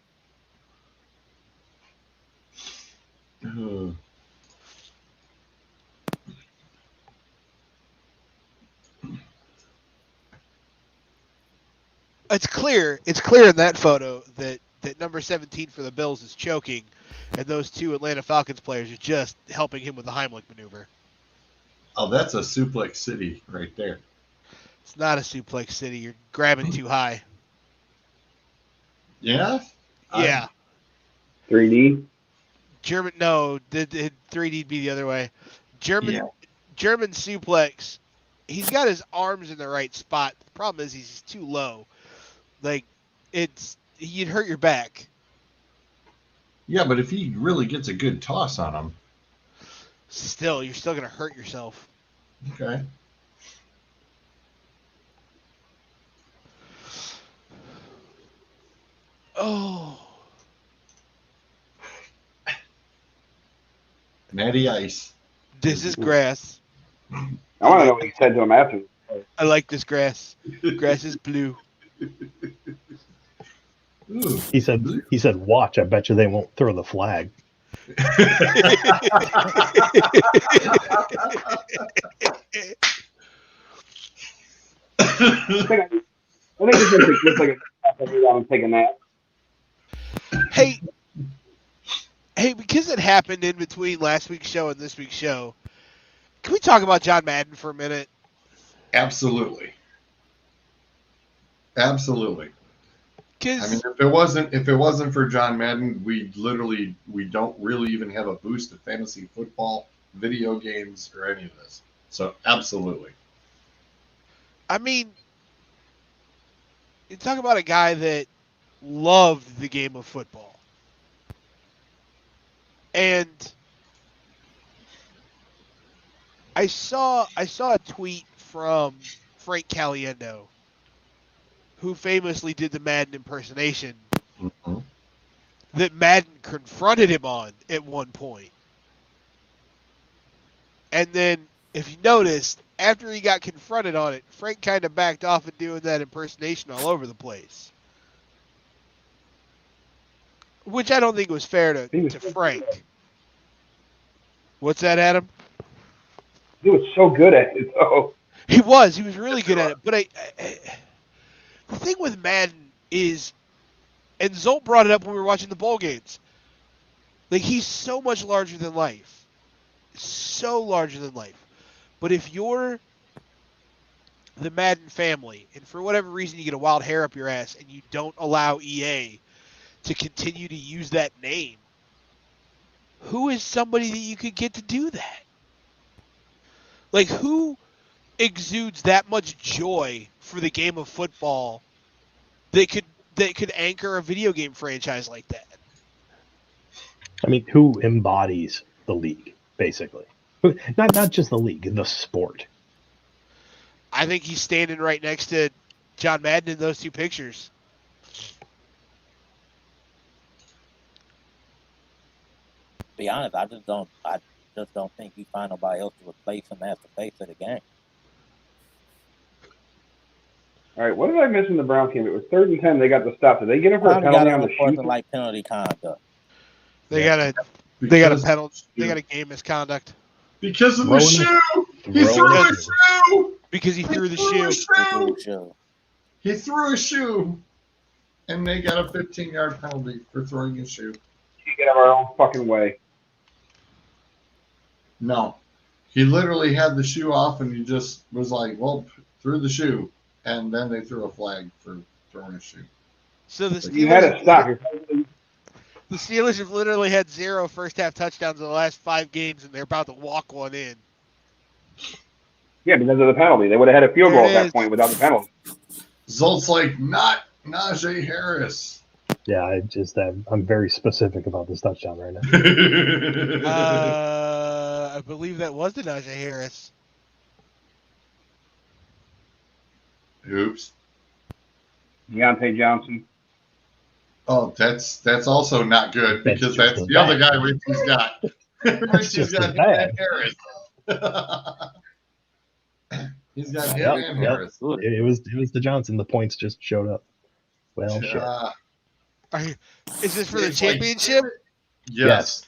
It's clear in that photo that number 17 for the Bills is choking, and those two Atlanta Falcons players are just helping him with the Heimlich maneuver. Oh, that's a suplex city right there. It's not a suplex city. You're grabbing too high. Yeah? Yeah. 3D. German, no, the 3D be the other way. German suplex. He's got his arms in the right spot. The problem is he's too low. Like, you'd hurt your back. Yeah, but if he really gets a good toss on him. You're still gonna hurt yourself. Okay. Oh. Natty Ice. This is grass. I want to know what he said to him after. I like this grass. Grass is blue. Ooh. He said, watch, I bet you they won't throw the flag. I think this looks like I'm taking that. Hey, because it happened in between last week's show and this week's show, can we talk about John Madden for a minute? Absolutely. I mean, 'Cause if it wasn't for John Madden, we don't really even have a boost of fantasy football, video games, or any of this. So absolutely. I mean, you talk about a guy that loved the game of football. And I saw a tweet from Frank Caliendo, who famously did the Madden impersonation, Mm-hmm. that Madden confronted him on at one point. And then, if you noticed, after he got confronted on it, Frank kind of backed off and doing that impersonation all over the place. Which I don't think was fair to Frank. What's that, Adam? He was so good at it, though. He was really good at it. But the thing with Madden is, And Zolt brought it up when we were watching the bowl games. Like, he's so much larger than life. So larger than life. But if you're the Madden family, and for whatever reason you get a wild hair up your ass and you don't allow EA to continue to use that name, who is somebody that you could get to do that? Like, who exudes that much joy for the game of football that could anchor a video game franchise like that? I mean, who embodies the league, basically? Not just the league, the sport. I think he's standing right next to John Madden in those two pictures. To be honest, I just don't think you find nobody else to replace him as the face of the game. All right, what did I miss in the Browns game? It was 3rd and 10. They got the stop. Did they get him for a penalty on the shoot? Like penalty conduct. They got a penalty. They got a game misconduct because of the shoe. He threw a shoe. Because he threw the shoe. He threw a shoe, and they got a 15-yard penalty for throwing a shoe. You get out of our own fucking way. No, he literally had the shoe off, and he just was like, "Well, threw the shoe," and then they threw a flag for throwing a shoe. So the Steelers, you had to stop. The Steelers have literally had 0 first-half touchdowns in the last 5 games, and they're about to walk one in. Yeah, because of the penalty. They would have had a field goal at that point without the penalty. Zolt's like, not Najee Harris. Yeah, I'm very specific about this touchdown right now. I believe that was the Najee Harris. Oops. Deontay Johnson. Oh, that's also not good because that's the other guy Richie's got. Richie's got Harris. He's got him and Harris. It was the Johnson. The points just showed up. Well, shit. Is this for the championship? Yes.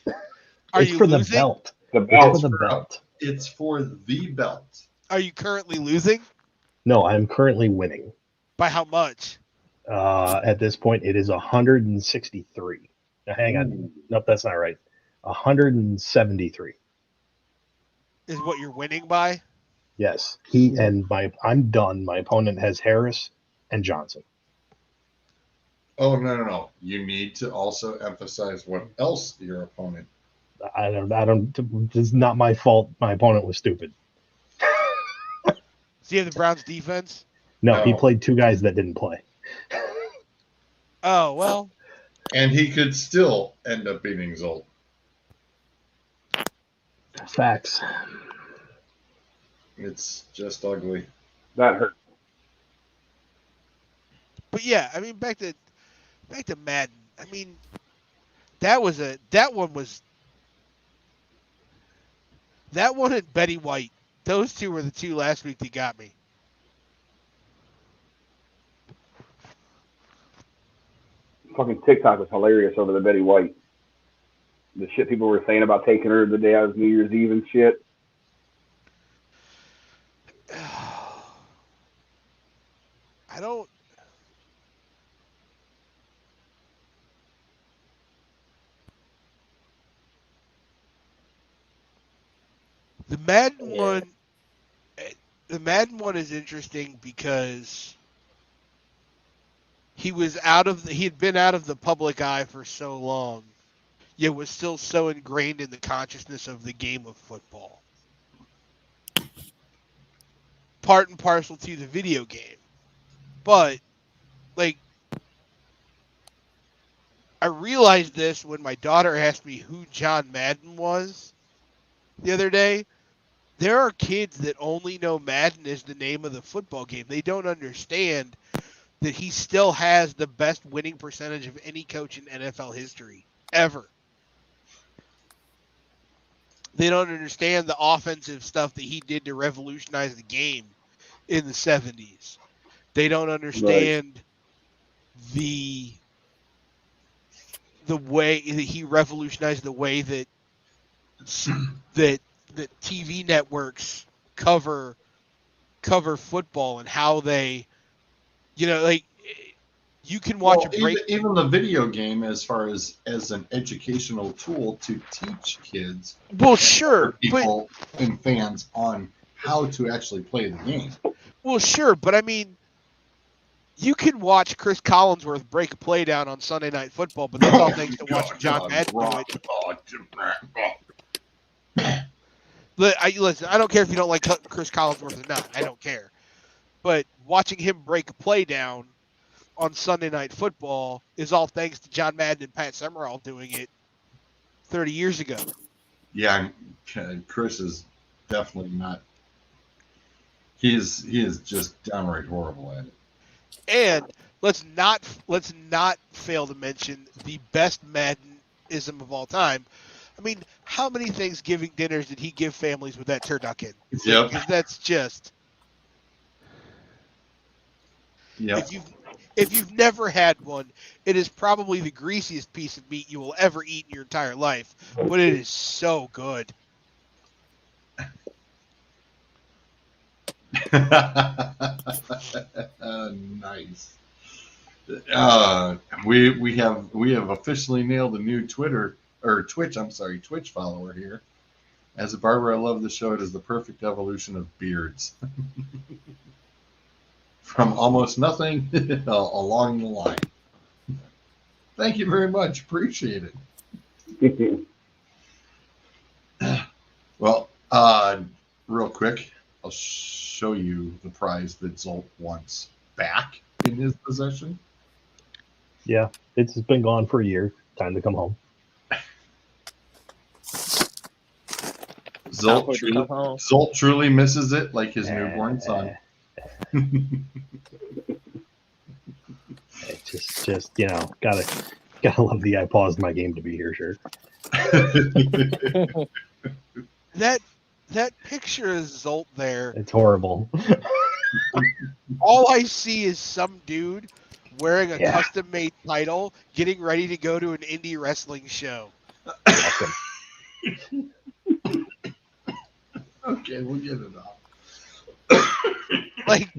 Are it's you for losing? The belt. The belt. It's for the belt. It's for the belt. Are you currently losing? No, I'm currently winning. By how much? At this point, it is 163. Now, hang on. Nope, that's not right. 173. Is what you're winning by? Yes. I'm done. My opponent has Harris and Johnson. Oh, no. You need to also emphasize what else your opponent. I don't. It's not my fault. My opponent was stupid. Does he have the Browns defense? No, he played 2 guys that didn't play. Oh, well. And he could still end up beating Zolt. Facts. It's just ugly. That hurt. But yeah, I mean, back to Madden. I mean, that one and Betty White. Those two were the 2 last week that got me. Fucking TikTok was hilarious over the Betty White. The shit people were saying about taking her the day out of New Year's Eve and shit. I don't. The Madden one is interesting because he had been out of the public eye for so long, yet was still so ingrained in the consciousness of the game of football. Part and parcel to the video game. But, like, I realized this when my daughter asked me who John Madden was the other day. There are kids that only know Madden as the name of the football game. They don't understand that he still has the best winning percentage of any coach in NFL history, ever. They don't understand the offensive stuff that he did to revolutionize the game in the 70s. They don't understand the way that he revolutionized the way that TV networks cover football and how they, like You can watch a break. Even the video game, as far as an educational tool to teach kids, well, sure, people and fans on how to actually play the game. Well, sure, but I mean, you can watch Chris Collinsworth break a play down on Sunday Night Football, but that's all thanks to watching John Madden do it. Listen, I don't care if you don't like Chris Collinsworth or not. I don't care. But watching him break a play down on Sunday Night Football is all thanks to John Madden and Pat Summerall doing it 30 years ago. Yeah, Chris is definitely not. He is just downright horrible at it. And let's not fail to mention the best Maddenism of all time. I mean, how many Thanksgiving dinners did he give families with that turducken? Yep. Because that's just. Yep. If you've never had one, it is probably the greasiest piece of meat you will ever eat in your entire life. But it is so good. Nice. We have officially nailed a new Twitch follower here. As a barber, I love the show. It is the perfect evolution of beards. From almost nothing along the line. Thank you very much. Appreciate it. Well, real quick, I'll show you the prize that Zolt wants back in his possession. Yeah, it's been gone for a year. Time to come home. Zolt truly misses it like his newborn son. Just gotta love the I paused my game to be here, sure. That picture of Zolt there. It's horrible. All I see is some dude wearing a custom-made title, getting ready to go to an indie wrestling show. Awesome. Okay, we'll get it off. Like,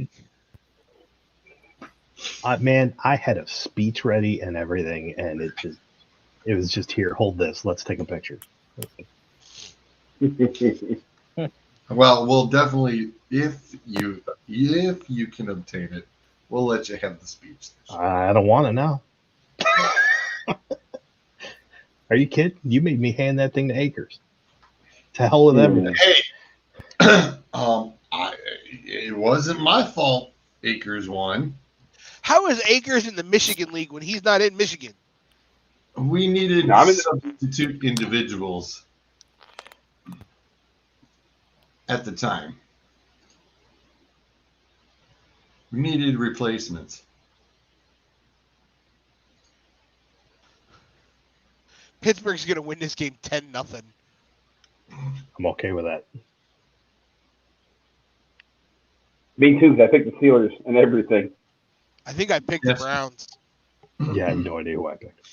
man, I had a speech ready and everything, and it was just here. Hold this. Let's take a picture. Well, we'll definitely, if you can obtain it, we'll let you have the speech. I don't want it now. Are you kidding? You made me hand that thing to Akers. To hell with everything. Hey, it wasn't my fault. Akers won. How is Akers in the Michigan League when he's not in Michigan? We needed substitute individuals at the time. We needed replacements. Pittsburgh's going to win this game 10-0. I'm okay with that. Me too, because I picked the Steelers and everything. I think I picked the Browns. Yeah, I have no idea who I picked.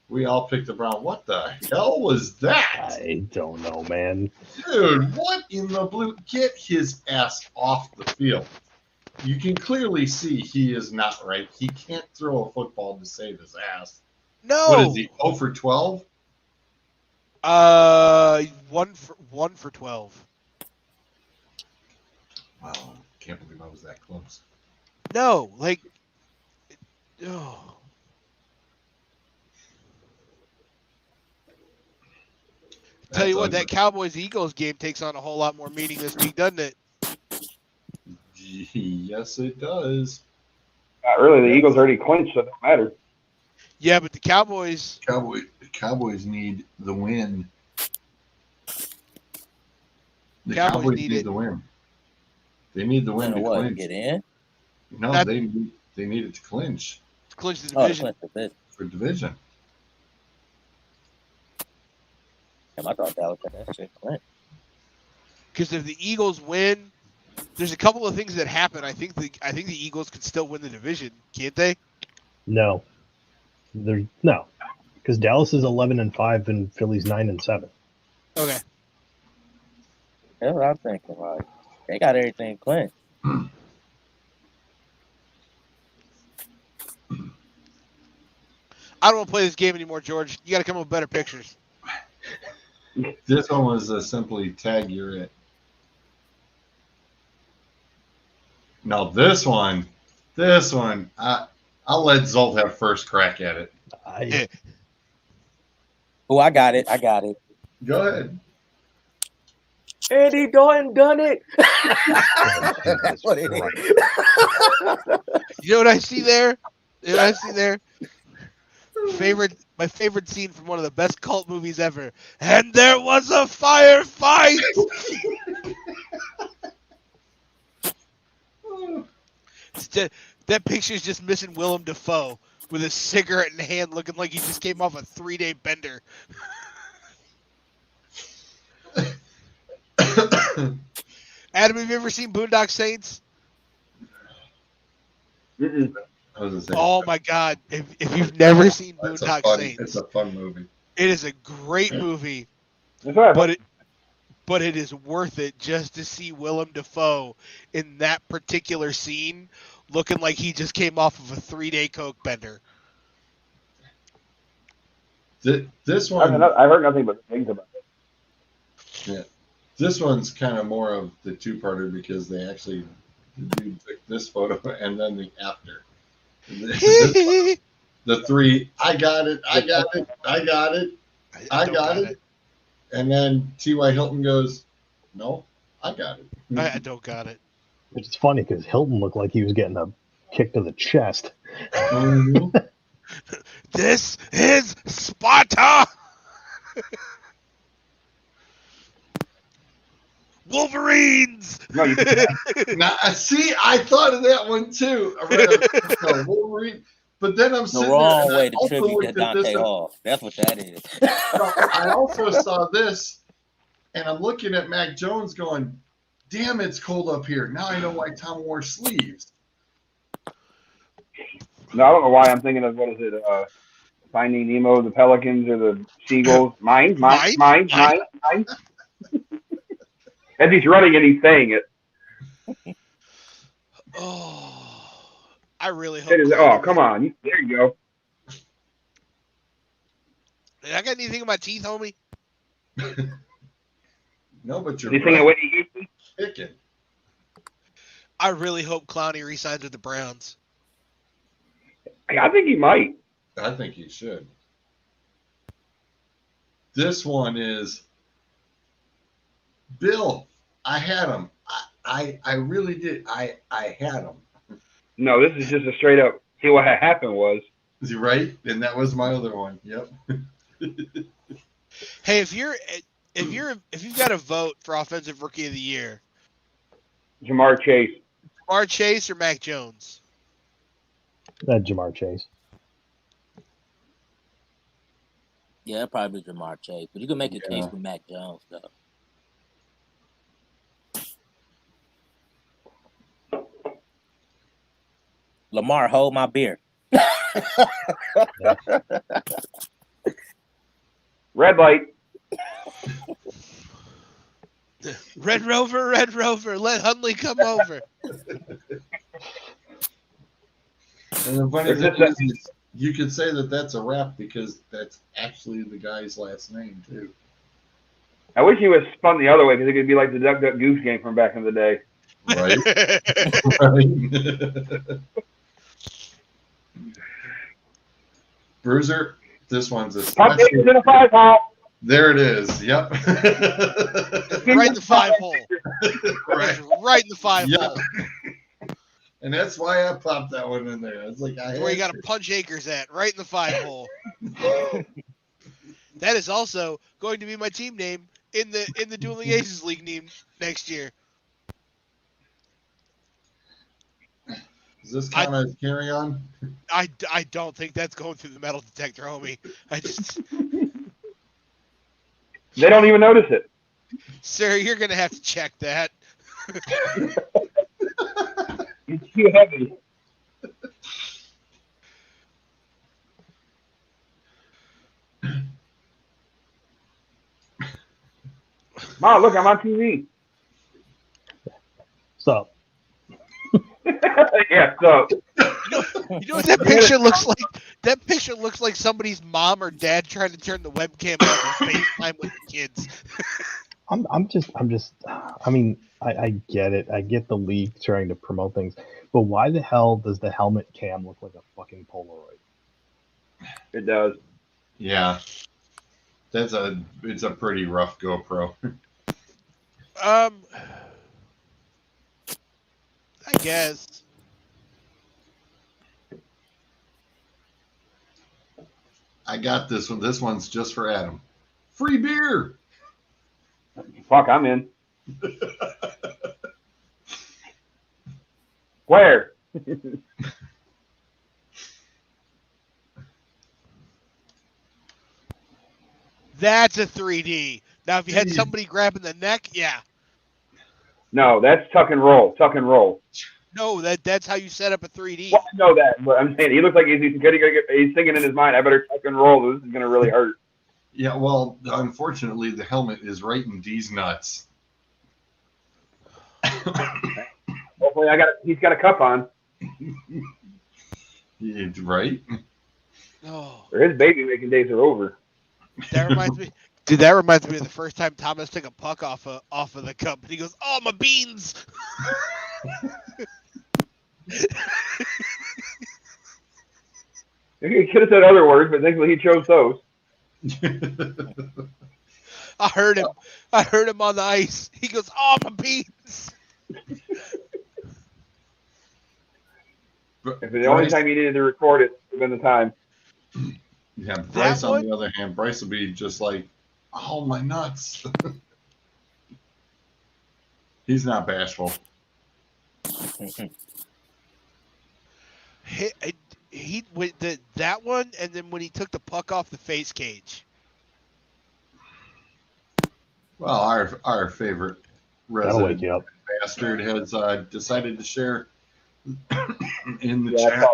We all picked the Browns. What the hell was that? I don't know, man. Dude, what in the blue? Get his ass off the field. You can clearly see he is not right. He can't throw a football to save his ass. No. What is he, 0 for 12? 1 for 12. Wow, I can't believe I was that close. No, like, oh. Tell you what, that Cowboys-Eagles game takes on a whole lot more meaning this week, doesn't it? Yes, it does. Not really. The Eagles already clinched, so it don't matter. Yeah, but the Cowboys need the win. The Cowboys need the win. They need the win to clinch. Get in? No, they need it to clinch. To clinch the division. For division. Damn, I thought that shit clinch. Because if the Eagles win, there's a couple of things that happen. I think the Eagles could still win the division, can't they? No. No. Because Dallas is 11-5 and Philly's 9-7. Okay. That's what I'm thinking. Like, they got everything clinched. I don't want to play this game anymore, George. You got to come up with better pictures. This one was simply tag you're it. No, this one, I'll let Zolt have first crack at it. Oh, I got it. Go ahead. Andy Dalton done it. That's what it is. You know what I see there? My favorite scene from one of the best cult movies ever. And there was a firefight. That picture's just missing Willem Dafoe with a cigarette in hand, looking like he just came off a 3-day bender. Adam, have you ever seen Boondock Saints? Oh my God! If you've never seen Boondock Saints, it's a fun movie. It is a great movie, but it is worth it just to see Willem Dafoe in that particular scene, looking like he just came off of a 3-day coke bender. This one, I've heard nothing but things about it. Yeah, this one's kind of more of the two-parter because they actually the dude took this photo and then the after. The three, I got it, and then T.Y. Hilton goes, no, I got it. I don't got it. It's funny because Hilton looked like he was getting a kick to the chest. Mm-hmm. This is Sparta! Wolverines! No, you Now, see, I thought of that one too. Wolverine. But then I'm sitting The wrong there, way to tribute to Dante Hall. That's what that is. I also saw this, and I'm looking at Mac Jones going, damn, it's cold up here. Now I know why Tom wore sleeves. No, I don't know why I'm thinking of, what is it, Finding Nemo, the Pelicans, or the Seagulls. Mine. As he's running and he's saying it. Oh, I really hope. Oh, come on. There you go. I got anything in my teeth, homie? No, but you're You think of Whitney Houston? picking. I really hope Clowney resigns with the Browns. I think he might. I think he should. This one is Bill. I had him. I really did. I had him. No, this is just a straight up. See what happened was. Is he right? And that was my other one. Yep. Hey, if you've got a vote for Offensive Rookie of the Year, Jamar Chase. Jamar Chase or Mac Jones? Jamar Chase. Yeah, probably Jamar Chase. But you can make a case for Mac Jones, though. Lamar, hold my beer. Red light. Red Rover, let Hundley come over. And the funny thing is, you could say that that's a wrap because that's actually the guy's last name too. I wish he was spun the other way because it could be like the Duck Duck Goose game from back in the day. Right. Bruiser, this one's a Pump it in a 5-hole. There it is. Yep. Right in the 5-hole. Right in the 5-hole. Yep. And that's why I popped that one in there. It's like where you got to punch Akers at, right in the 5-hole. That is also going to be my team name in the Dueling Aces League name next year. Is this kind of carry on? I don't think that's going through the metal detector, homie. They don't even notice it. Sir, you're going to have to check that. It's too heavy. Mom, look, I'm on TV. So. Yeah, so. You know what that picture looks like? That picture looks like somebody's mom or dad trying to turn the webcam on and FaceTime with the kids. I mean, I get it. I get the league trying to promote things, but why the hell does the helmet cam look like a fucking Polaroid? It does. Yeah. It's a pretty rough GoPro. I guess. I got this one. This one's just for Adam. Free beer. Fuck, I'm in. Where? That's a 3D. Now, if you had somebody grabbing the neck, yeah. No, that's tuck and roll. Tuck and roll. No, that's how you set up a 3D. Well, I know that, but I'm saying he looks like he's thinking in his mind, I better tuck and roll. This is gonna really hurt. Yeah, well, unfortunately, the helmet is right in D's nuts. Hopefully, he's got a cup on. Yeah, right? Oh, Or his baby making days are over. that reminds me. Dude, that reminds me of the first time Thomas took a puck off of the cup, and he goes, "Oh, my beans!" He could have said other words, but thankfully he chose those. I heard him on the ice. He goes, "Oh, my beans!" If the only time you needed to record it would have been the time. Yeah, Bryce, on the other hand, Bryce will be just like, "Oh, my nuts." He's not bashful. He with that one, and then when he took the puck off the face cage. Well, our favorite resident bastard has decided to share in the chat.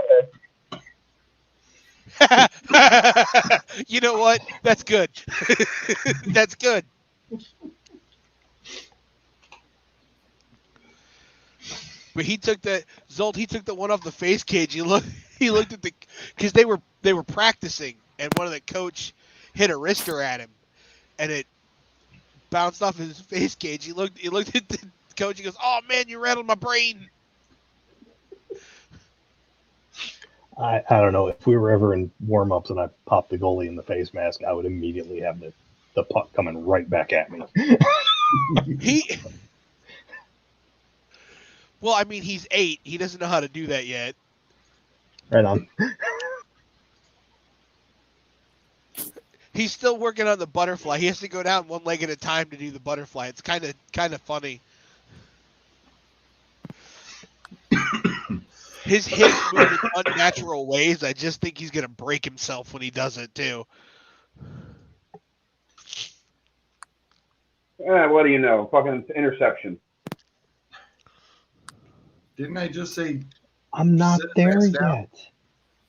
You know what? That's good. That's good. But he took the one off the face cage. He looked at because they were practicing, and one of the coach hit a wrister at him, and it bounced off his face cage. He looked at the coach. He goes, "Oh man, you rattled my brain." I don't know, if we were ever in warm-ups and I popped the goalie in the face mask, I would immediately have the puck coming right back at me. Well, I mean, he's 8. He doesn't know how to do that yet. Right on. He's still working on the butterfly. He has to go down one leg at a time to do the butterfly. It's kind of funny. His hips move in unnatural ways. I just think he's gonna break himself when he does it too. What do you know? Fucking interception. Didn't I just say? I'm not there yet.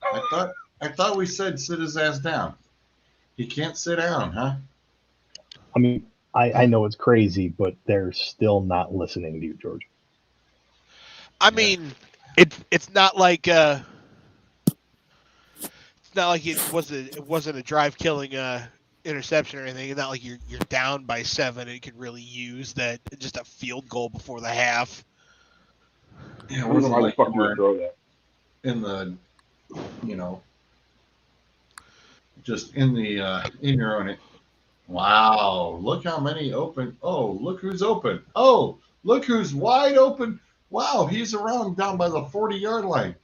I thought we said sit his ass down. He can't sit down, huh? I mean, I know it's crazy, but they're still not listening to you, George. I mean, it's not like it wasn't a drive killing interception or anything. It's not like you're down by 7 and you could really use that, just a field goal before the half. Yeah, I don't know why the fuck you would throw that. In the, just in your own. Wow, look how many open. Oh, look who's open. Oh, look who's wide open. Wow, he's around down by the 40-yard line.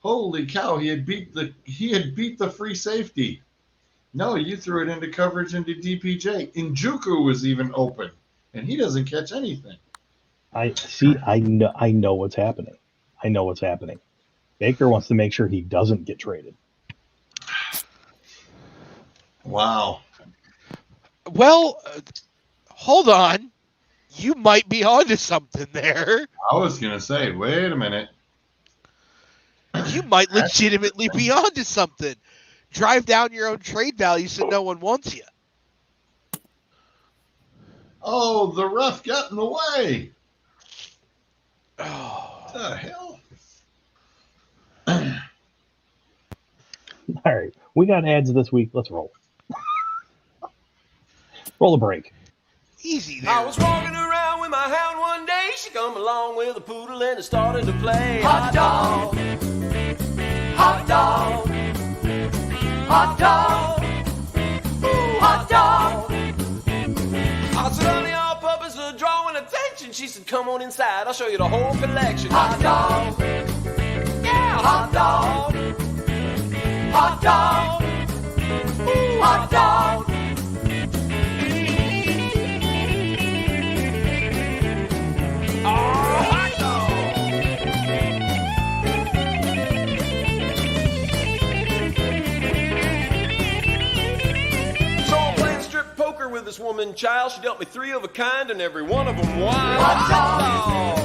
Holy cow, he had beat the free safety. No, you threw it into coverage into DPJ. Njoku was even open, and he doesn't catch anything. I know what's happening. I know what's happening. Baker wants to make sure he doesn't get traded. Wow. Well, hold on. You might be onto something there. I was going to say, wait a minute. You might legitimately be onto something. Drive down your own trade value so no one wants you. Oh, the ref got in the way. Oh. What the hell? All right, we got ads this week. Let's roll. Roll a break. Easy there. I was walking around with my hound one day. She come along with a poodle and it started to play. Hot dog, hot dog, hot dog, ooh, hot dog. I said, honey, all purpose of drawing attention. She said, come on inside, I'll show you the whole collection. Hot dog, yeah, hot dog, hot dog, ooh, hot dog. With this woman child, she dealt me 3 of a kind, and every one of them wild. Hot dog,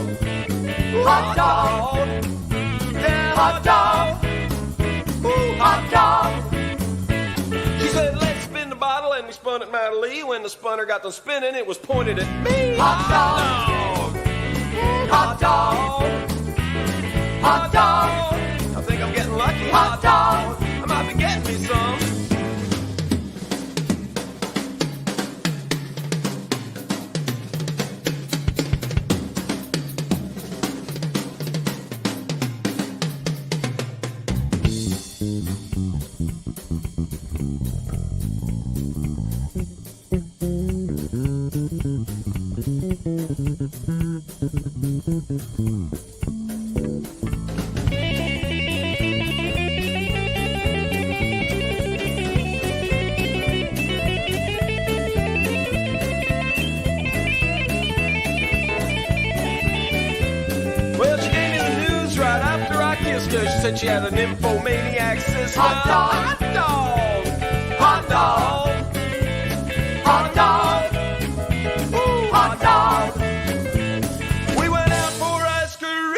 hot dog, yeah, hot dog, ooh, hot dog. She said, let's spin the bottle, and we spun it mightily. When the spunner got to spinning, it was pointed at me. Hot dog, hot dog, hot dog. I think I'm getting lucky. Hot dog, I might be getting me some. She said she had an nymphomaniac sister. Hot dog, hot dog, hot dog, ooh, hot dog. We went out for ice cream,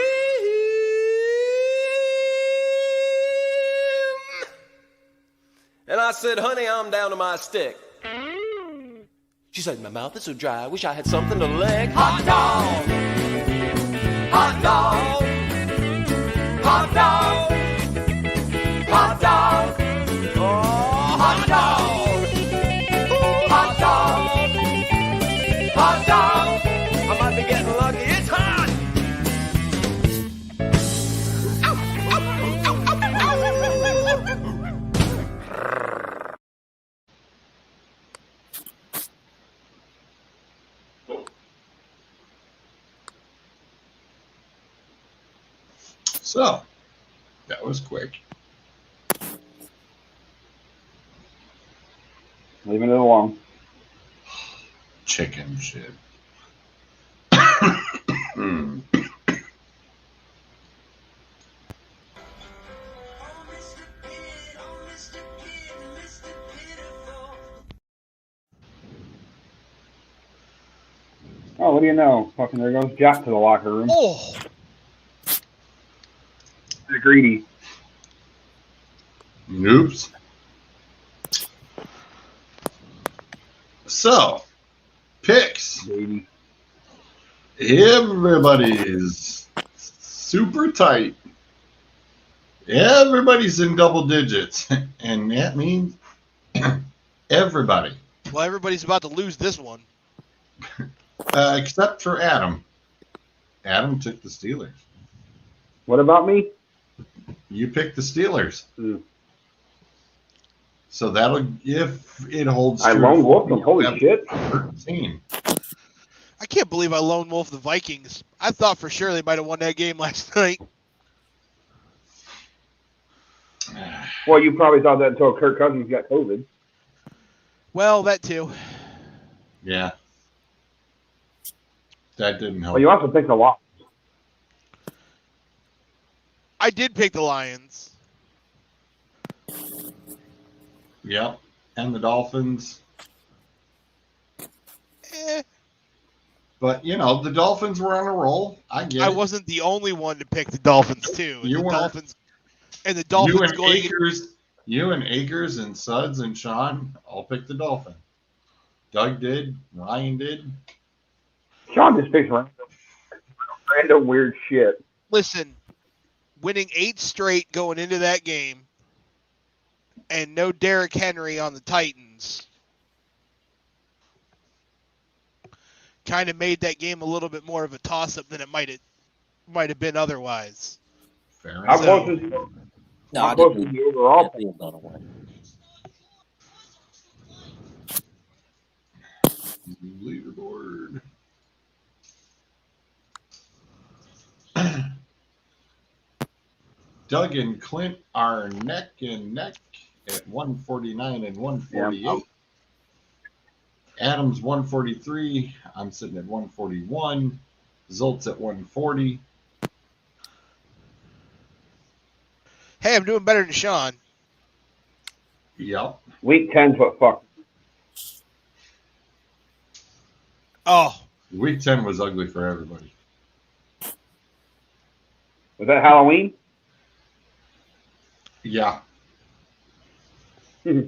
and I said, honey, I'm down to my stick. She said, my mouth is so dry, I wish I had something to lick. Hot dog, hot dog, hot dog, hot dog, oh, hot dog, ooh, hot dog, hot dog. I might be getting lucky. It's hot. Ow, ow, ow, So, that was quick. Leaving it alone. Chicken shit. Oh, what do you know? Fucking there goes Jack to the locker room. Oh, They're greedy. Oops. So, picks. Baby. Everybody's super tight. Everybody's in double digits. And that means everybody. well, everybody's about to lose this one. Except for Adam. Adam took the Steelers. What about me? You picked the Steelers. Mm. So that'll, if it holds I true, lone wolfed them. Holy have shit. 13. I can't believe I lone wolf the Vikings. I thought for sure they might have won that game last night. Well, you probably thought that until Kirk Cousins got COVID. Well, that too. Yeah. That didn't help. Well, you also picked a lot. I did pick the Lions. Yep. And the Dolphins. But, you know, the Dolphins were on a roll. I get it. I wasn't the only one to pick the Dolphins, too. You the weren't. Dolphins. And the Dolphins You and going... Akers and Suds and Sean all picked the Dolphin. Doug did. Ryan did. Sean just picks random weird shit. Listen, winning 8 straight going into that game, and no Derrick Henry on the Titans kind of made that game a little bit more of a toss-up than it might have been otherwise. Fair How enough. close is No, how I close think is the overall? he was gonna win. Leaderboard. Doug and Clint are neck and neck at 149 and 148. Adams 143. I'm sitting at 141. Zolt's at 140. Hey, I'm doing better than Sean. Yep. Week 10's what fuck. Oh, Week 10 was ugly for everybody. Was that Halloween? Yeah. Yeah,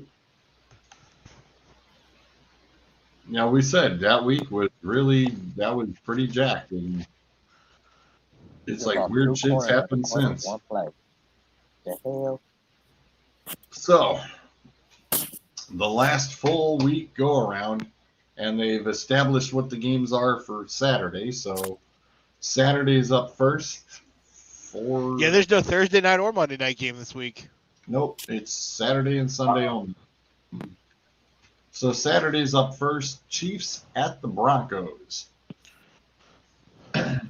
we said that week was pretty jacked, and it's like weird shit's happened since. One play. The hell? So, the last full week go around, and they've established what the games are for Saturday. So, Saturday's up first. yeah, there's no Thursday night or Monday night game this week. Nope, it's Saturday and Sunday only. So Saturday's up first. Chiefs at the Broncos.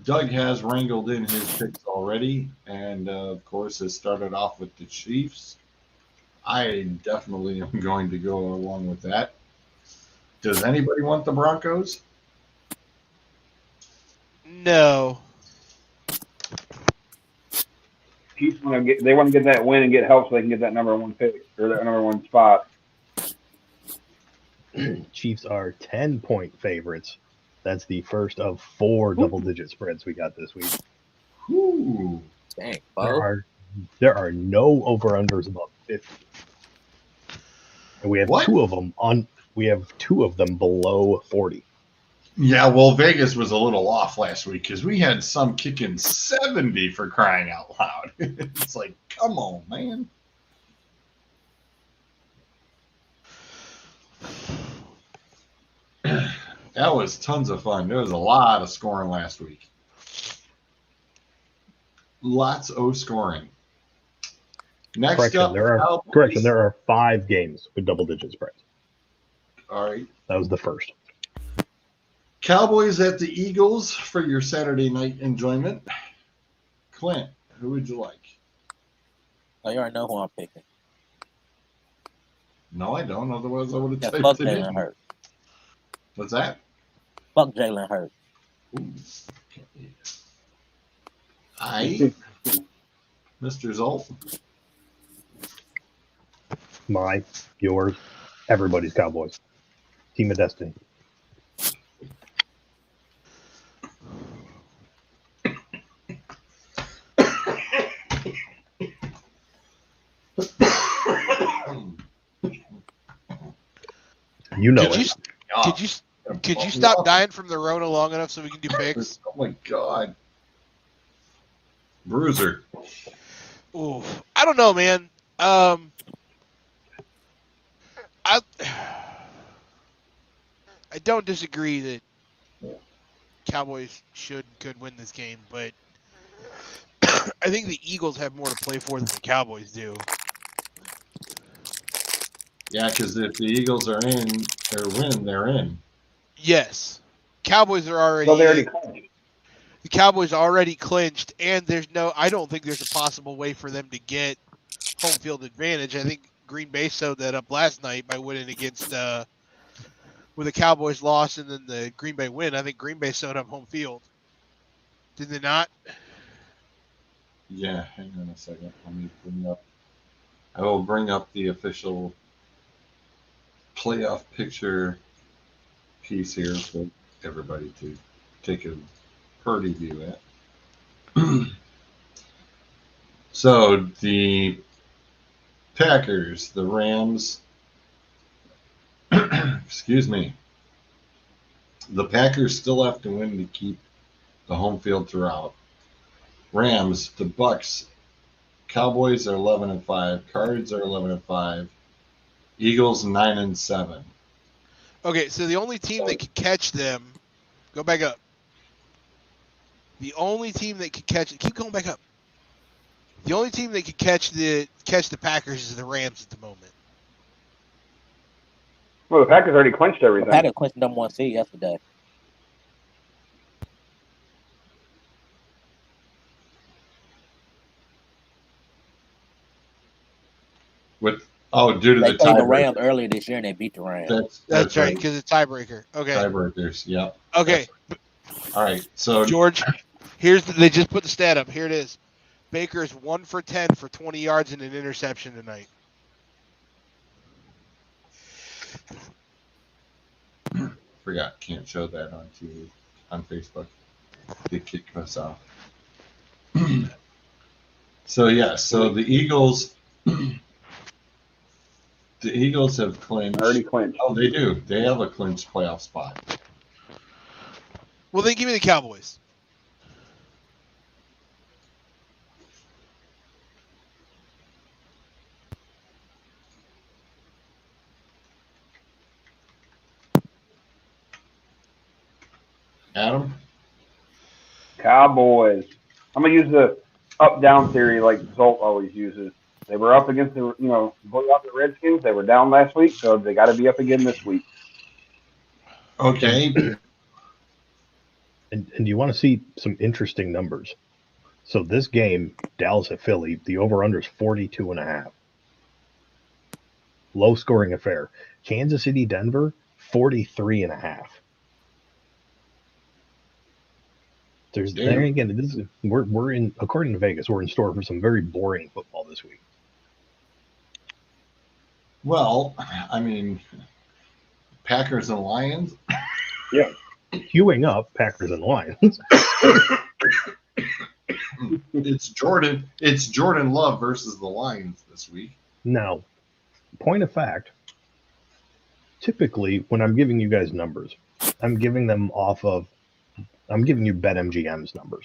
Doug has wrangled in his picks already, and of course has started off with the Chiefs. I definitely am going to go along with that. Does anybody want the Broncos? No. Chiefs want to get that win and get help so they can get that number one pick or that number one spot. Chiefs are 10-point favorites. That's the first of 4 double-digit spreads we got this week. Ooh. Dang, There are no over-unders above 50. And we have What? 2 of them below 40. Yeah, well, Vegas was a little off last week because we had some kicking 70 for crying out loud. It's like, come on, man. That was tons of fun. There was a lot of scoring last week. Lots of scoring. Next up, There are 5 games with double-digit spreads. All right. That was the first. Cowboys at the Eagles for your Saturday night enjoyment. Clint, who would you like? Oh, you already know who I'm picking. No, I don't. Otherwise, I would have Yeah, typed fuck it Jalen in. Hurts. What's that? Fuck Jalen Hurts. Ooh. Aye. Mr. Zolt. Yours, everybody's Cowboys. Team of Destiny. You know Could it. Could you stop dying from the Rona long enough so we can do picks? Oh my God. Bruiser. Ooh, I don't know, man. I don't disagree that Cowboys should and could win this game, but I think the Eagles have more to play for than the Cowboys do. Yeah, because if the Eagles are in or win, they're in. Yes, Cowboys are already. Well, they already clinched. The Cowboys already clinched, and I don't think there's a possible way for them to get home field advantage. I think Green Bay showed that up last night by winning against with the Cowboys loss and then the Green Bay win. I think Green Bay showed up home field. Did they not? Yeah, hang on a second. I will bring up the official playoff picture piece here for everybody to take a pretty view at. So the Packers, the Rams, excuse me, the Packers still have to win to keep the home field throughout. Rams, the Bucks, Cowboys are 11-5, Cards are 11-5, Eagles 9-7. Okay, so the only team that could catch them, go back up. The only team that could catch it, keep going back up. The only team that could catch the Packers is the Rams at the moment. Well, the Packers already clinched The everything. Packers clinched number 1 seed yesterday. Due to They the played the tiebreaker. Rams earlier this year and they beat the Rams. That's right, because it's tiebreaker. Okay. Tiebreakers, yep. Okay. All right, so George, they just put the stat up. Here it is. Baker is 1 for 10 for 20 yards and an interception tonight. forgot, can't show that on TV, on Facebook. They kick us off. So the Eagles have clinched. Already clinched. Oh, they do. They have a clinched playoff spot. Well, then give me the Cowboys. Adam? Cowboys. I'm gonna use the up-down theory like Zolt always uses. They were up against the blew out the Redskins. They were down last week, so they got to be up again this week. Okay. And you want to see some interesting numbers. So this game, Dallas at Philly, the over-under is 42.5. Low-scoring affair. Kansas City, Denver, 43.5. There again, this is, we're in, according to Vegas, we're in store for some very boring football this week. Well, I mean, Packers and Lions. Yeah. Queuing up Packers and Lions. It's Jordan Love versus the Lions this week. Now, point of fact, typically when I'm giving you guys numbers, I'm giving you BetMGM's numbers.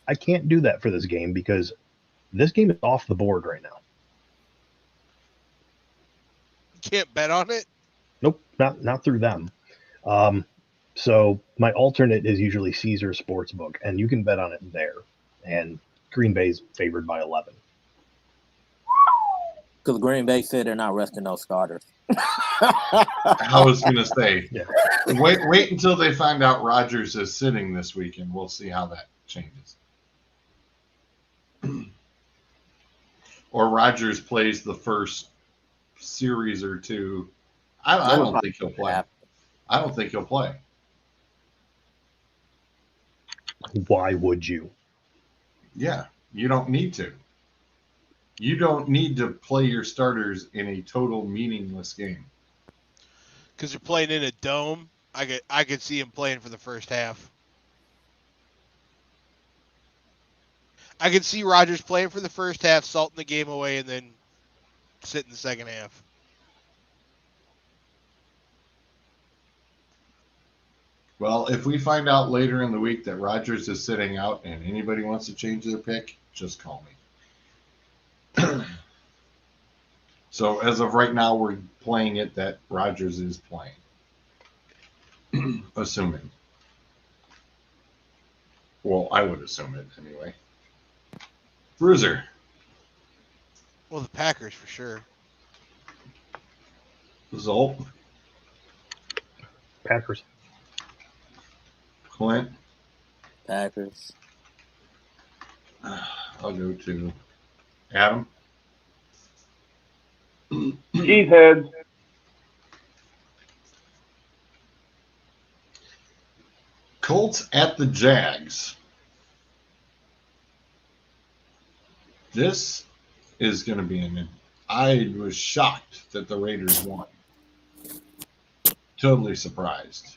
I can't do that for this game because this game is off the board right now. You can't bet on it? Nope, not through them. So my alternate is usually Caesar Sportsbook, and you can bet on it there. And Green Bay's favored by 11. Because Green Bay said they're not resting those starters. I was going to say, Yeah. wait until they find out Rodgers is sitting this week, and we'll see how that changes. Or Rodgers plays the first series or two. I don't think he'll play. I don't think he'll play. Why would you? Yeah, you don't need to. You don't need to play your starters in a total meaningless game. Because you're playing in a dome. I could see him playing for the first half. I could see Rodgers playing for the first half, salting the game away, and then sit in the second half. Well, if we find out later in the week that Rodgers is sitting out and anybody wants to change their pick, just call me. So as of right now, we're playing it that Rodgers is playing. Assuming. Well, I would assume it anyway. Bruiser. Well, the Packers for sure. Zolt. Packers. Clint. Packers. I'll go to Adam. Cheeseheads. Colts at the Jags. This is going to be I was shocked that the Raiders won. Totally surprised.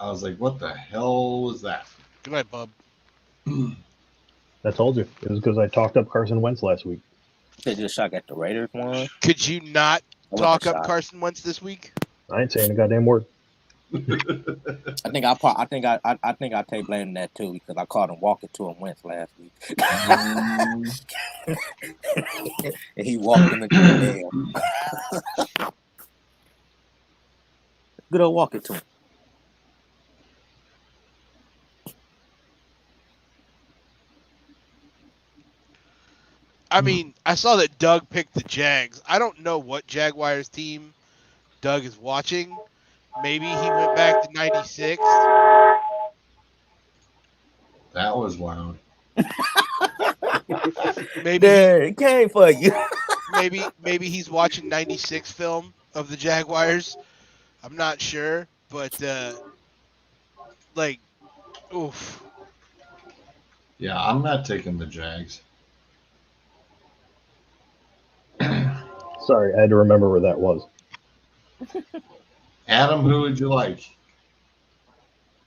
I was like, what the hell was that? Good night, bub. I told you. It was because I talked up Carson Wentz last week. They just shocked at the Raiders one. Could you not I wasn't talk up shocked. Carson Wentz this week? I ain't saying a goddamn word. I think I take blame in that too because I called him walking to him Wentz last week, and he walked him into the nail. Good old walking to him. I mean, I saw that Doug picked the Jags. I don't know what Jaguars team Doug is watching. Maybe he went back to 96. That was loud. Maybe it came for you. maybe he's watching 96 film of the Jaguars. I'm not sure, but like, oof. Yeah, I'm not taking the Jags. Sorry, I had to remember where that was. Adam, who would you like?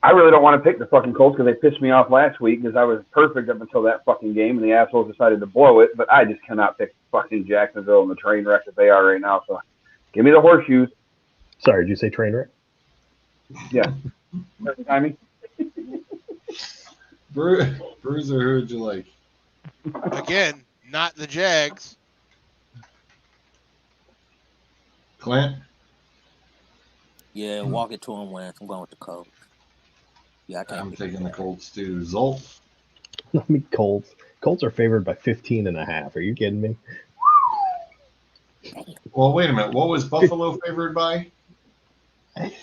I really don't want to pick the fucking Colts because they pissed me off last week because I was perfect up until that fucking game and the assholes decided to blow it. But I just cannot pick fucking Jacksonville and the train wreck that they are right now. So give me the horseshoes. Sorry, did you say train wreck? Yeah. Timing. Bruiser, who would you like? Again, not the Jags. Clint? Yeah, walk it to him Wentz. I'm going with the Colts. Yeah, I'm taking the Colts too. Zolt? I mean, Colts. Colts are favored by 15.5. Are you kidding me? Well, wait a minute. What was Buffalo favored by? I'm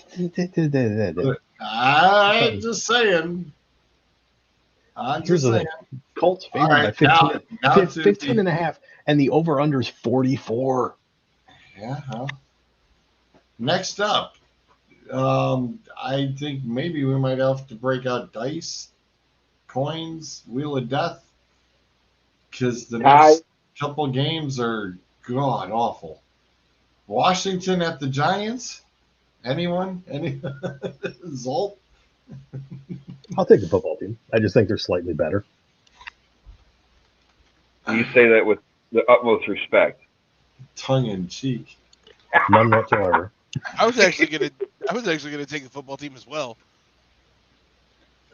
just saying. Colts favored by 15.5, and the over-under is 44. Yeah. Huh? Next up, I think maybe we might have to break out dice, coins, wheel of death, because the next couple games are god awful. Washington at the Giants. Anyone? Any Zolt? I'll take the football team. I just think they're slightly better. You say that with the utmost respect. Tongue in cheek. None whatsoever. I was actually gonna take the football team as well.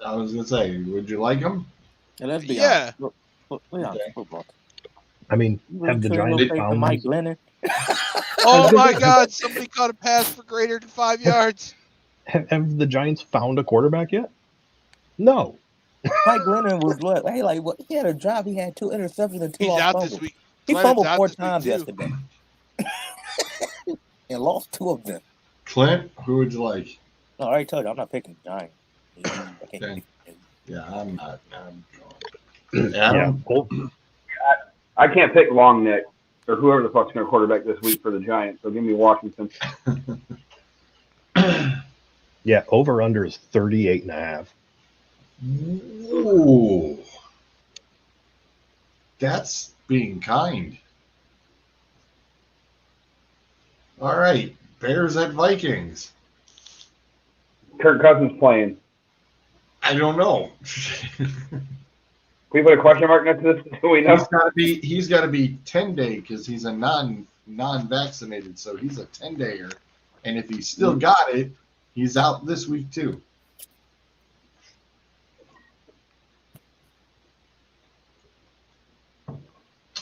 I was gonna say, would you like them? Yeah, let's be Yeah. honest. Honest, football. I mean, have the Giants found Mike Glennon? Oh my God! Somebody caught a pass for greater than 5 yards. Have the Giants found a quarterback yet? No. Mike Glennon was what? Hey, like what? He had a drop. He had 2 interceptions and 2 He's lost out fumbles. this week. He Glennon's fumbled out 4 this week, times too. yesterday and lost 2 of them. Clint, who would you like? No, I already told you I'm not picking the Giants. Okay. Yeah, I'm not. I'm going. Adam? Yeah. I can't pick Long Neck or whoever the fuck's going to quarterback this week for the Giants. So give me Washington. Yeah, over-under is 38.5. Ooh. That's being kind. All right. Bears at Vikings. Kirk Cousins playing. I don't know. Can we put a question mark next to this? Do we know? He's got to be 10-day because he's a non-vaccinated, so he's a 10-dayer. And if he's still got it, he's out this week too.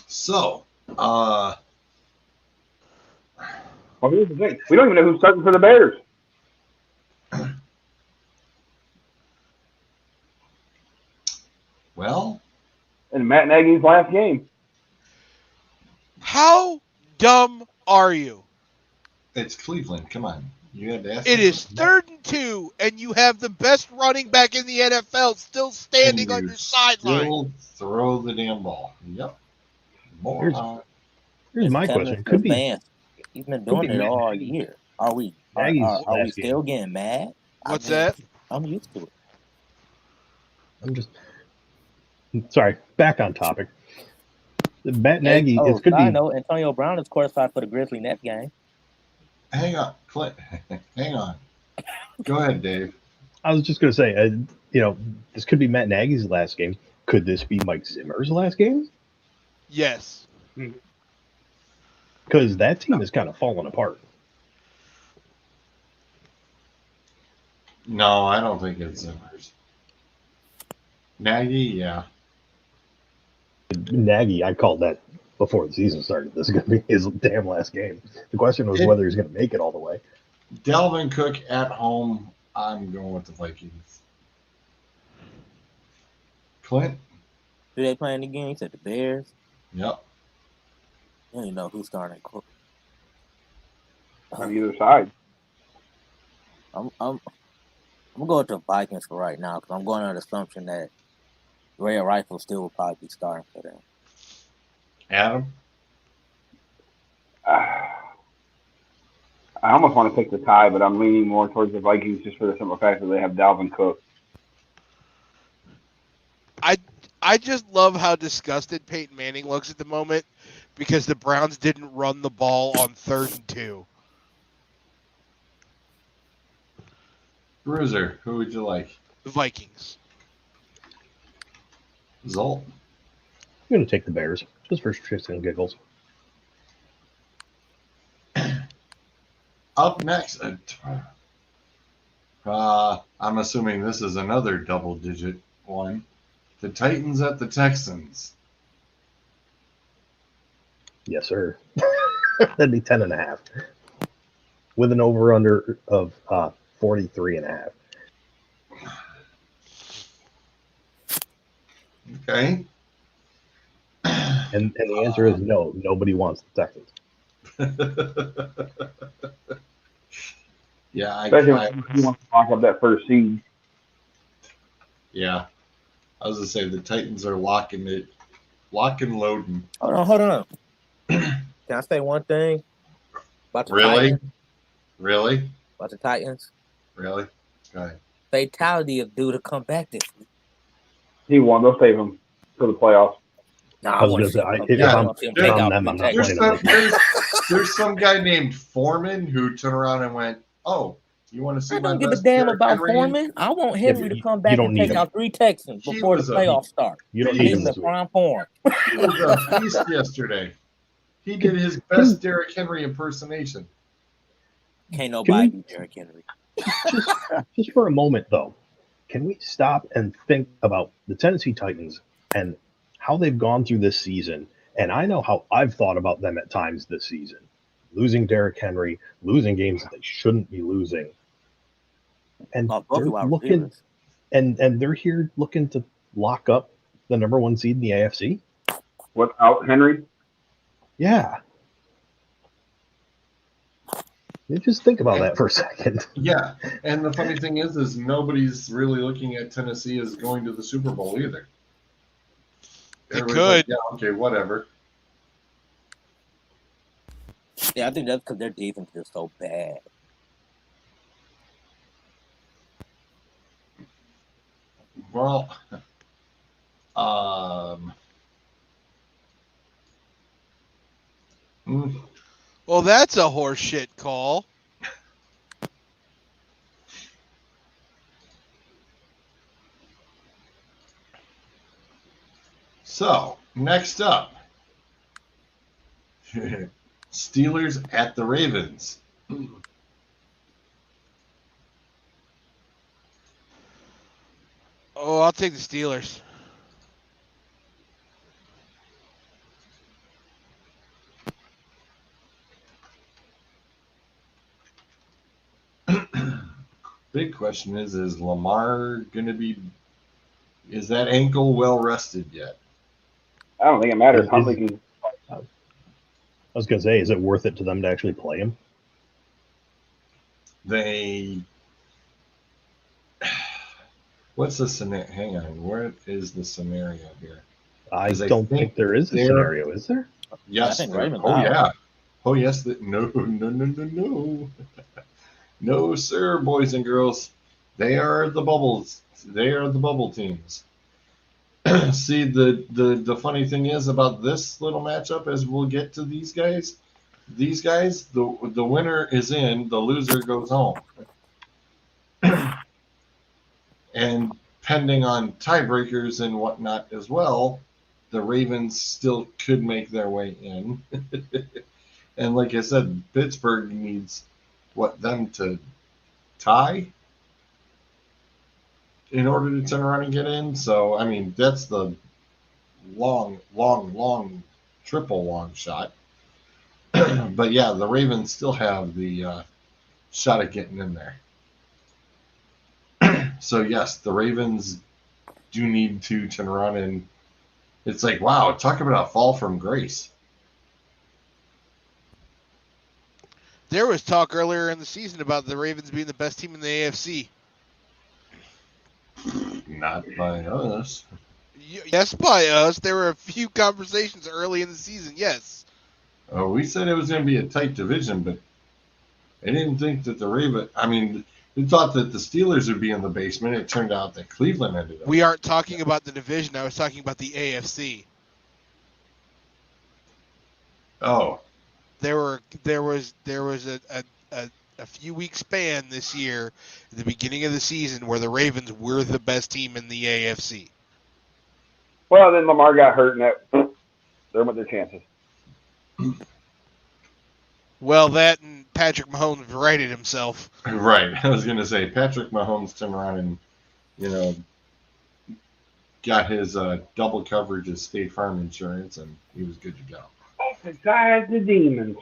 So, well, here's the thing. We don't even know who's starting for the Bears. well, in Matt Nagy's last game. How dumb are you? It's Cleveland. Come on. You had to ask. It is 3rd and 2, and you have the best running back in the NFL still standing on your sideline. Still throw the damn ball. Yep. Here's my question. Could be. Fans. He's been doing it all year. Are we still getting mad? What's that? I'm used to it. I'm just sorry. Back on topic. Matt Nagy. It could be. I know Antonio Brown is courtside for the Grizzly Nets game. Hang on, Clint. Hang on. Go ahead, Dave. I was just going to say, this could be Matt Nagy's last game. Could this be Mike Zimmer's last game? Yes. Because that team is kind of falling apart. No, I don't think it's Zimmer's. Nagy, yeah. Nagy, I called that before the season started. This is going to be his damn last game. The question was whether he's going to make it all the way. Dalvin Cook at home. I'm going with the Vikings. Clint? Who they playing again? He said the Bears. Yep. I don't even know who's starting. On either side. I'm going to the Vikings for right now because I'm going on the assumption that Ray Rifle still will probably be starting for them. Adam? I almost want to pick the tie, but I'm leaning more towards the Vikings just for the simple fact that they have Dalvin Cook. I just love how disgusted Peyton Manning looks at the moment because the Browns didn't run the ball on 3rd and 2. Bruiser, who would you like? The Vikings. Zolt? I'm going to take the Bears, just for shits and giggles. Up next, I'm assuming this is another double-digit one. The Titans at the Texans. Yes, sir. That'd be 10.5. With an over-under of 43.5. Okay. And the answer is no. Nobody wants the Texans. Yeah, Especially when he wants to lock up that first seed. Yeah. I was going to say the Titans are lock and loading. Hold on. Can I say one thing about the Really? Titans? Really? About the Titans? Really? Go ahead. Fatality of due to come back this week. He won. They'll save him for the playoffs. No, I was want gonna to say, if I'm them, I'm not There's playing them. there's some guy named Foreman who turned around and went, "Oh, you want to see I my don't give a best damn Derrick about Henry?" Foreman. I want Henry but to come you back don't and need take him. out 3 Texans He before the was a- playoffs start. You don't He need He's him the this week. prime form. He was a beast yesterday. He did his best Derrick Henry impersonation. Can't nobody beat Derrick Henry. Just for a moment, though, can we stop and think about the Tennessee Titans and how they've gone through this season? And I know how I've thought about them at times this season. Losing Derrick Henry, losing games that they shouldn't be losing. And they're looking, and they're here looking to lock up the number 1 seed in the AFC. Without Henry? Yeah. You just think about that for a second. Yeah, and the funny thing is nobody's really looking at Tennessee as going to the Super Bowl either. They Everybody's could. like, yeah, okay, whatever. Yeah, I think that's because their defense is so bad. Well, Well, that's a horseshit call. So, next up, Steelers at the Ravens. Oh, I'll take the Steelers. Big question is Lamar going to be, is that ankle well rested yet? I don't think it matters. I'm thinking. I was going to say, is it worth it to them to actually play him? What's the scenario? Hang on. What is the scenario here? I don't think there is a scenario, is there? Yes. I think Ravens Oh, out. yeah. Oh, yes. No. No, sir, boys and girls. They are the bubbles. They are the bubble teams. See, the funny thing is about this little matchup, as we'll get to these guys, the winner is in, the loser goes home. And pending on tiebreakers and whatnot as well, the Ravens still could make their way in. And like I said, Pittsburgh needs them to tie? in order to turn around and get in. So, I mean, that's the long triple long shot. But yeah, the Ravens still have the shot at getting in there. So yes, the Ravens do need to turn around, and it's like, wow, talk about a fall from grace. There was talk earlier in the season about the Ravens being the best team in the AFC. Not by us. Yes, by us. There were a few conversations early in the season, yes. Oh, we said it was going to be a tight division, but I didn't think that the Ravens. I mean, we thought that the Steelers would be in the basement. It turned out that Cleveland ended up. We aren't talking about the division. I was talking about the AFC. Oh, There was a few week span this year, at the beginning of the season, where the Ravens were the best team in the AFC. Well, then Lamar got hurt, and that they're with their chances. Well, that and Patrick Mahomes righted himself. right. I was going to say Patrick Mahomes turned around and, you know, got his double coverage of State Farm insurance, and he was good to go. Besides the demons.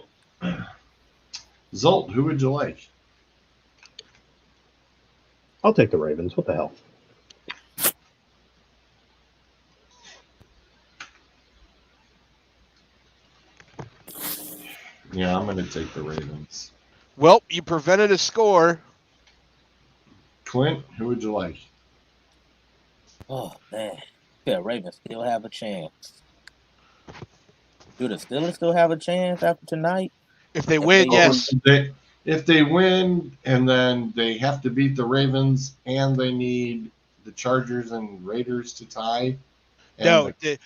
Zolt, who would you like? I'll take the Ravens. What the hell? Yeah, I'm going to take the Ravens. Well, you prevented a score. Clint, who would you like? Oh, man. Yeah, Ravens still have a chance. Do the Steelers still have a chance after tonight? If they win, yes. If they win, and then they have to beat the Ravens, and they need the Chargers and Raiders to tie. No, the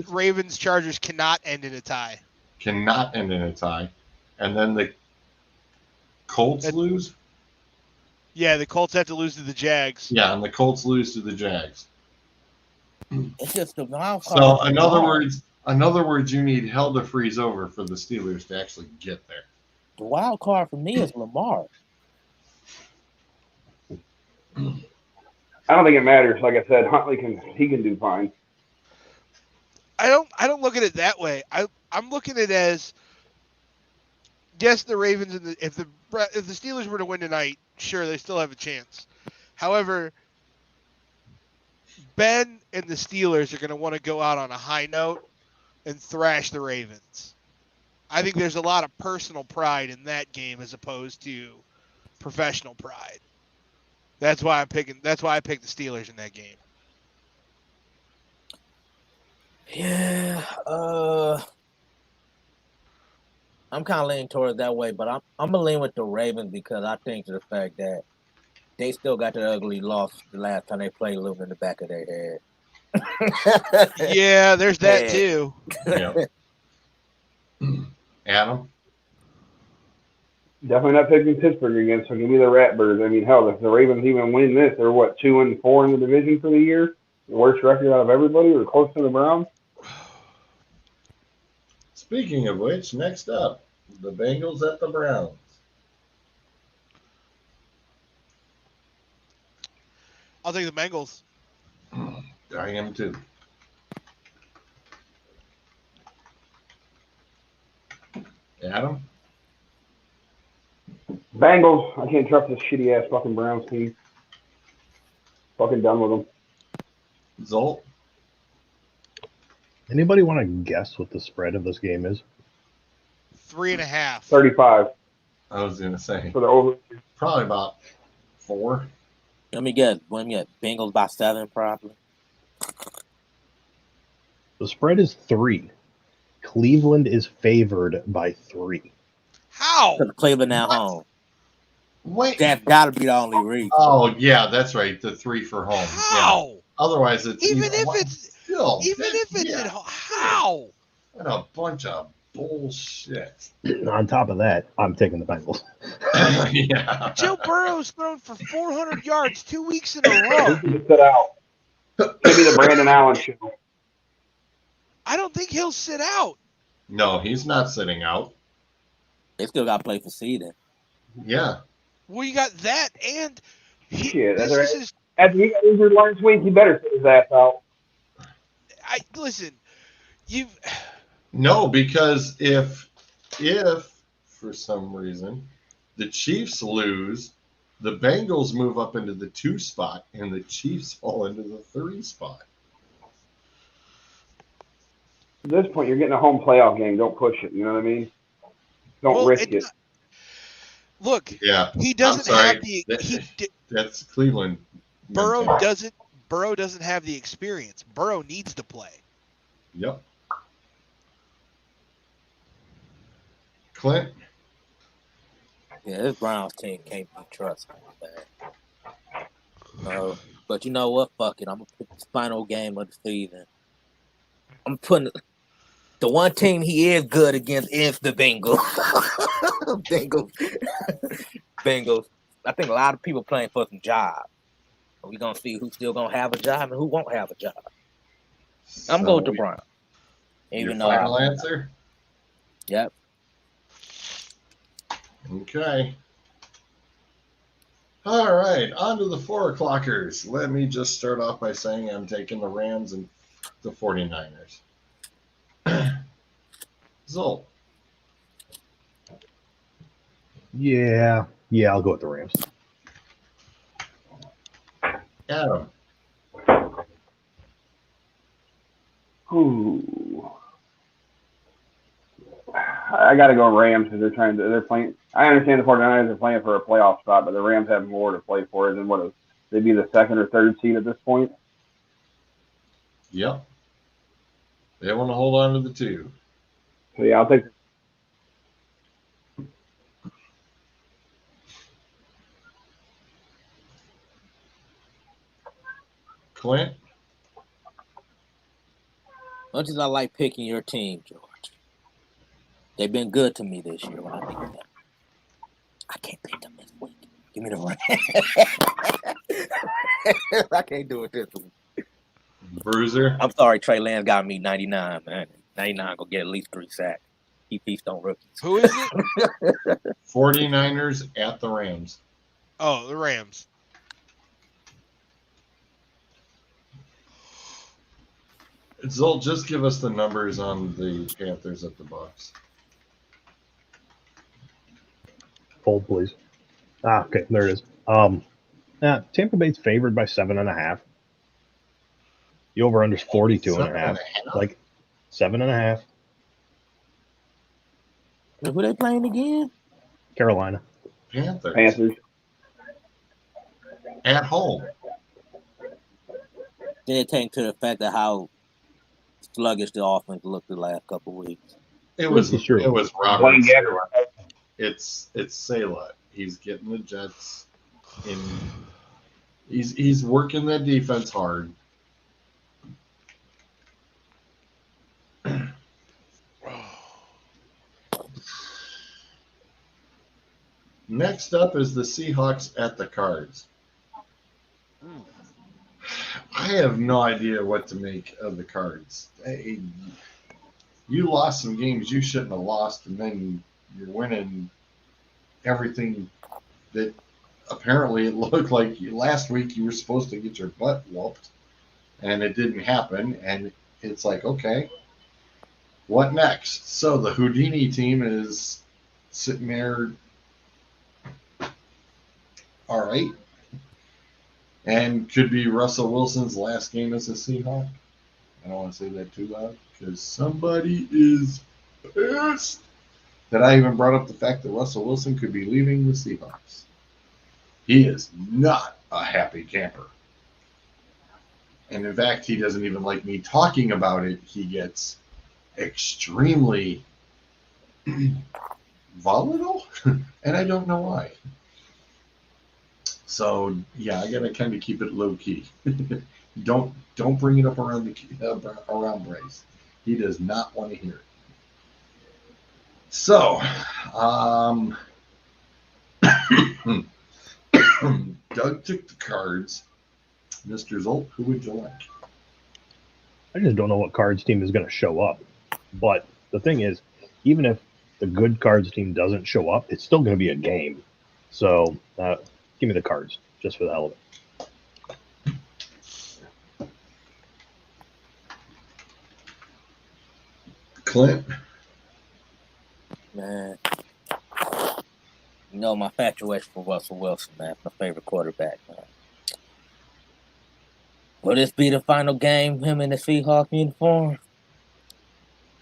Ravens Chargers cannot end in a tie. Cannot end in a tie. And then the Colts lose? Yeah, the Colts have to lose to the Jags. Yeah, and the Colts lose to the Jags. It's just the wild card. So, in other words, you need hell to freeze over for the Steelers to actually get there. The wild card for me is Lamar. I don't think it matters. Like I said, Huntley can do fine. I don't look at it that way. I'm looking at it as, yes, the Ravens and if the Steelers were to win tonight, sure, they still have a chance. However, Ben and the Steelers are going to want to go out on a high note and thrash the Ravens. I think there's a lot of personal pride in that game as opposed to professional pride. That's why I picked the Steelers in that game. Yeah, I'm kind of leaning towards that way, but I'm gonna lean with the Ravens because I think the fact that they still got the ugly loss the last time they played looming in the back of their head. Yeah, there's that too. Yeah. Adam? Definitely not picking Pittsburgh again, so give me the Ratbirds. I mean, hell, if the Ravens even win this, they're 2-4 in the division for the year? The worst record out of everybody, or close to the Browns? Speaking of which, next up, the Bengals at the Browns. I'll take the Bengals. I am too. Adam? Bengals. I can't trust this shitty ass fucking Browns team. Fucking done with them. Zolt? Anybody want to guess what the spread of this game is? 3.5. 35 I was going to say. for the over. Probably about 4. Let me get Bengals by 7 probably. The spread is 3. Cleveland is favored by 3. How? Cleveland now home. Wait. That's got to be the only reason. Oh, yeah, that's right. The 3 for home. How? Yeah. Otherwise, it's Even if it's at home. How? What a bunch of bullshit. On top of that, I'm taking the Bengals. Yeah. Joe Burrow's thrown for 400 yards 2 weeks in a row. He's gonna sit out. Maybe the Brandon Allen show. I don't think he'll sit out. No, he's not sitting out. They still got to play for seeding. Yeah. Well, you got that, and Shit, that's right. After he got injured last week, he better sit his ass out. Listen. No, because if for some reason the Chiefs lose, the Bengals move up into the 2 spot, and the Chiefs fall into the 3 spot. At this point, you're getting a home playoff game. Don't push it. You know what I mean? Don't risk it. Look, Yeah, he doesn't have the. That's Cleveland. Burrow doesn't have the experience. Burrow needs to play. Yep. Clint? Yeah, this Browns team can't be trusted. But you know what? Fuck it. I'm going to put the final game of the season. I'm putting the one team he is good against is the Bengals. Bengals. I think a lot of people playing for some jobs. We're going to see who's still going to have a job and who won't have a job. I'm going to Browns. Your final answer? Yep. Okay. All right, on to the 4 o'clockers. Let me just start off by saying I'm taking the Rams and the 49ers. Zolt. Yeah, I'll go with the Rams. Adam. Ooh. I got to go Rams because they're playing. I understand the 49ers are playing for a playoff spot, but the Rams have more to play for than they'd be the 2nd or 3rd seed at this point. Yep. They want to hold on to the 2. So yeah, I'll take. Clint? Much as I like picking your team, George, they've been good to me this year when I pick them. I can't pick them this week. Give me the Rams. I can't do it this week. Bruiser? I'm sorry, Trey Lance got me 99, man. 99 gonna get at least 3 sacks. He feast on rookies. Who is it? 49ers at the Rams. Oh, the Rams. Zolt, just give us the numbers on the Panthers at the Bucs. Hold, please. Okay, there it is. Tampa Bay's favored by 7.5. The over/under is 42.5. Like 7.5. Who they playing again? Carolina. Panthers. At home. Then it came to the fact of how sluggish the offense looked the last couple of weeks. It was Robert. It's Salah. He's getting the Jets in. He's working that defense hard. Next up is the Seahawks at the Cards. I have no idea what to make of the Cards. You lost some games you shouldn't have lost, and then you're winning everything that apparently it looked like last week you were supposed to get your butt whooped, and it didn't happen. And it's like, okay, what next? So the Houdini team is sitting there, all right, and could be Russell Wilson's last game as a Seahawk. I don't want to say that too loud because somebody is pissed that I even brought up the fact that Russell Wilson could be leaving the Seahawks. He is not a happy camper. And in fact, he doesn't even like me talking about it. He gets extremely volatile, and I don't know why. So yeah, I gotta kind of keep it low key. Don't bring it up around around Bryce. He does not want to hear it. So, Doug took the Cards. Mr. Zolt, who would you like? I just don't know what Cards team is going to show up. But the thing is, even if the good Cards team doesn't show up, it's still going to be a game. So give me the Cards, just for the hell of it. Clint? Man, you know my infatuation for Russell Wilson, man. My favorite quarterback, man. Will this be the final game, him in the Seahawks uniform?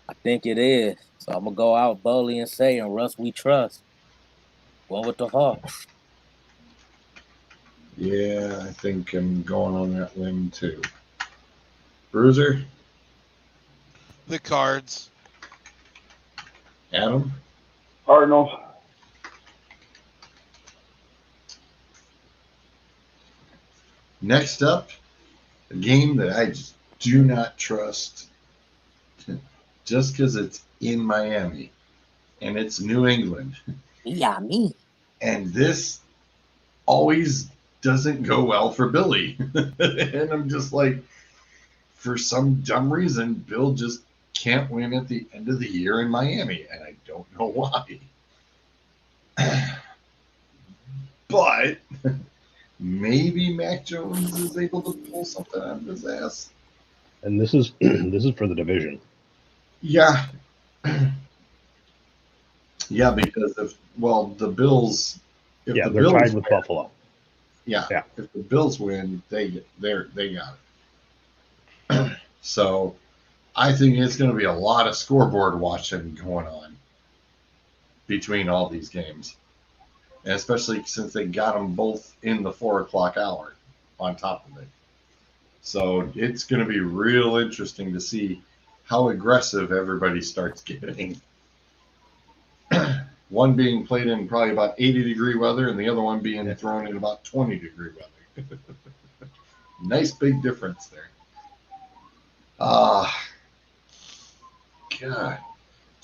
I think it is. So I'm going to go out boldly and say, and Russ, we trust. Going with the Hawks. Yeah, I think I'm going on that limb too. Bruiser? The Cards. Adam? Cardinals. Next up, a game that I just do not trust just because it's in Miami and it's New England. Yeah, me. And this always doesn't go well for Billy. And I'm just like, for some dumb reason, Bill just can't win at the end of the year in Miami, and I don't know why. But maybe Mac Jones is able to pull something out of his ass. And this is this is for the division. Yeah. Yeah, because the Bills. If Yeah, the they're Bills tied with win, Buffalo. Yeah, Yeah. If the Bills win, they got it. So I think it's going to be a lot of scoreboard watching going on between all these games, and especially since they got them both in the 4:00 hour on top of it. So it's going to be real interesting to see how aggressive everybody starts getting. One being played in probably about 80-degree weather, and the other one being thrown in about 20-degree weather. Nice big difference there. God.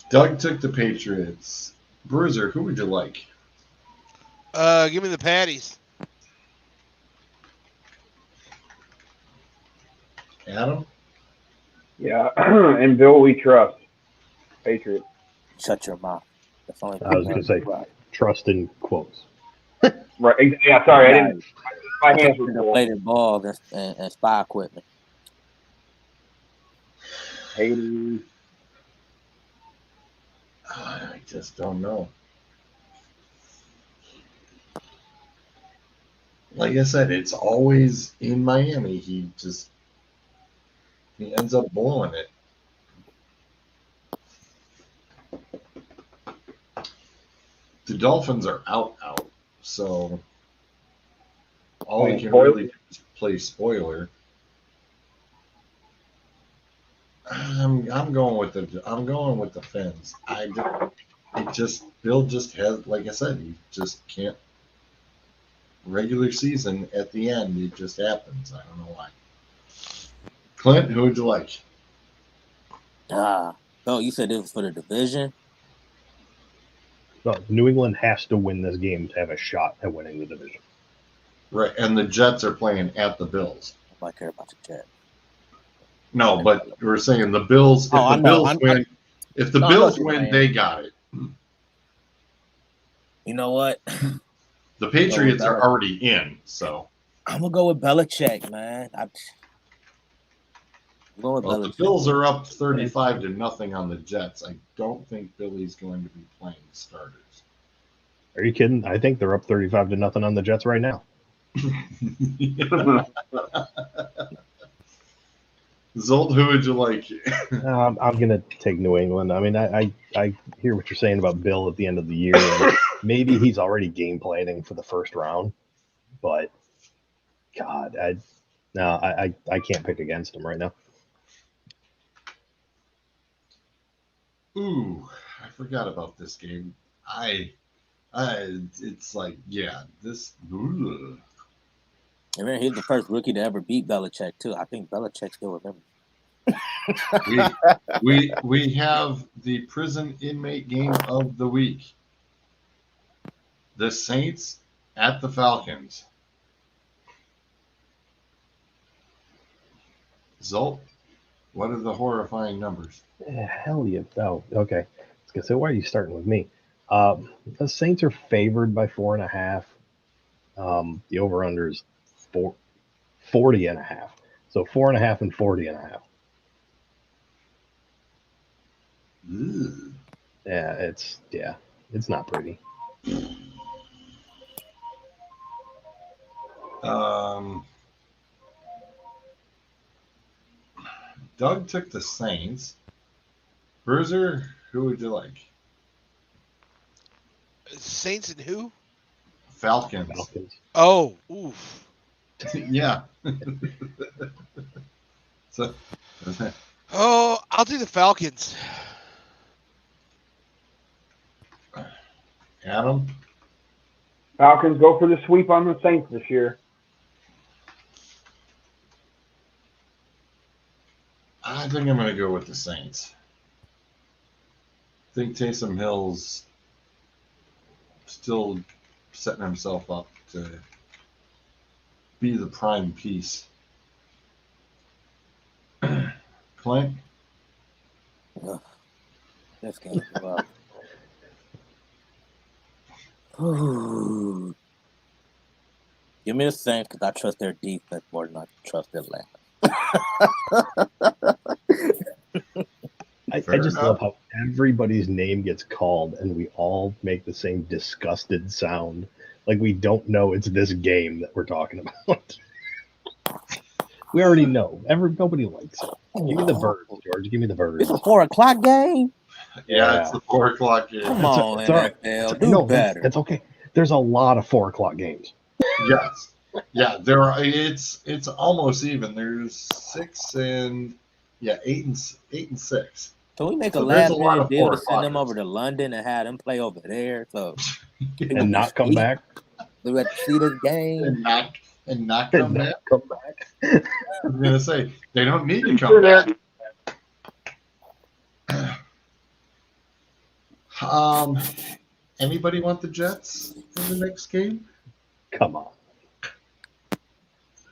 Doug took the Patriots. Bruiser, who would you like? Give me the Patties. Adam? Yeah, and Bill, we trust. Patriots. Shut your mouth. That's only I was going to say, trust in quotes. Right. Yeah, sorry, I didn't. My hands were full. Deflated balls and spy equipment. Haiti. I just don't know. Like I said, it's always in Miami. He ends up blowing it. The Dolphins are out, so all they can really do is play spoiler. I'm going with the Fins. Bill just has, like I said, he just can't. Regular season at the end, it just happens. I don't know why. Clint, who would you like? Oh, you said it was for the division? No, New England has to win this game to have a shot at winning the division. Right, and the Jets are playing at the Bills. I care about the Jets. No, but we're saying the Bills. If the Bills win, they got it. You know what? The Patriots are already in, so I'm gonna go with Belichick, man. The Bills are up 35-0 on the Jets. I don't think Billy's going to be playing starters. Are you kidding? I think they're up 35-0 on the Jets right now. Zolt, who would you like? I'm going to take New England. I mean, I hear what you're saying about Bill at the end of the year. And maybe he's already game planning for the first round, but God, I can't pick against him right now. Ooh, I forgot about this game. It's like, yeah, this. Ooh. And then he's the first rookie to ever beat Belichick too. I think Belichick still remembers. we have the prison inmate game of the week. The Saints at the Falcons. Zolt, what are the horrifying numbers? Hell yeah. Oh, okay. I was going to say, why are you starting with me? The Saints are favored by 4.5. The over-under is 40.5. So 4.5 and 40.5. Ugh. It's not pretty. Doug took the Saints. Bruiser, who would you like? Saints and who? Falcons. Oh, oof. Yeah. So, Oh, I'll do the Falcons. Adam? Falcons go for the sweep on the Saints this year. I think I'm going to go with the Saints. I think Taysom Hill's still setting himself up to be the prime piece. Clint? This game is rough. Give me the Saints because I trust their defense more than I trust their line. I just love how everybody's name gets called and we all make the same disgusted sound. Like we don't know it's this game that we're talking about. We already know. Nobody likes it. Give me the birds, George. Give me the birds. It's a 4:00 game. Yeah, it's the 4 o'clock game. Come on, NFL. Do better. It's okay. There's a lot of 4 o'clock games. Yes. Yeah, there are. It's almost even. There's 6 and 8 and 6. Can we make a So there's a last lot minute of deal 4 to send them o'clockers. over to London and have them play over there? So And not come back. we have to see this game. And not come back. Come back. I'm gonna say they don't need to come back. Anybody want the Jets in the next game? Come on.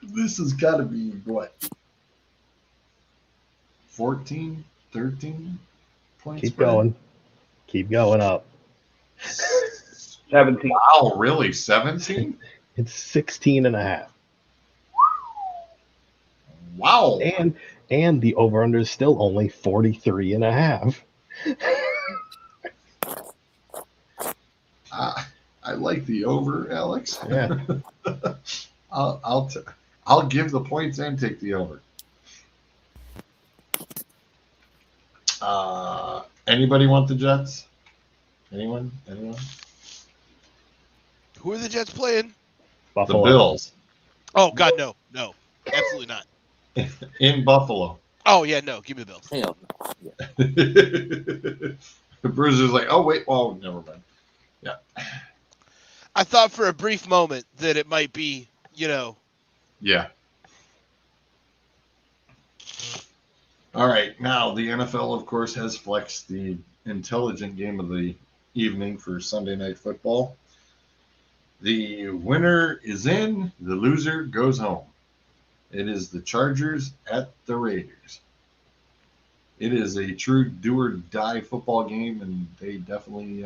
This has got to be what? 14, 13 points. Keep going. Keep going up. 17. Wow, really? 17? It's 16 and a half. Wow. And the over-under is still only 43 and a half. I like the over, Alex. Yeah. I'll give the points and take the over. Anybody want the Jets? Anyone? Who are the Jets playing? Buffalo. The Bills. Oh, God, no. No. Absolutely not. In Buffalo. Oh, yeah, no. Give me the Bills. Hell no. The Bruiser's like, oh, wait. Oh, never mind. Yeah. I thought for a brief moment that it might be, Yeah. All right. Now, the NFL, of course, has flexed the intelligent game of the evening for Sunday Night Football. The winner is in. The loser goes home. It is the Chargers at the Raiders. It is a true do-or-die football game, and they definitely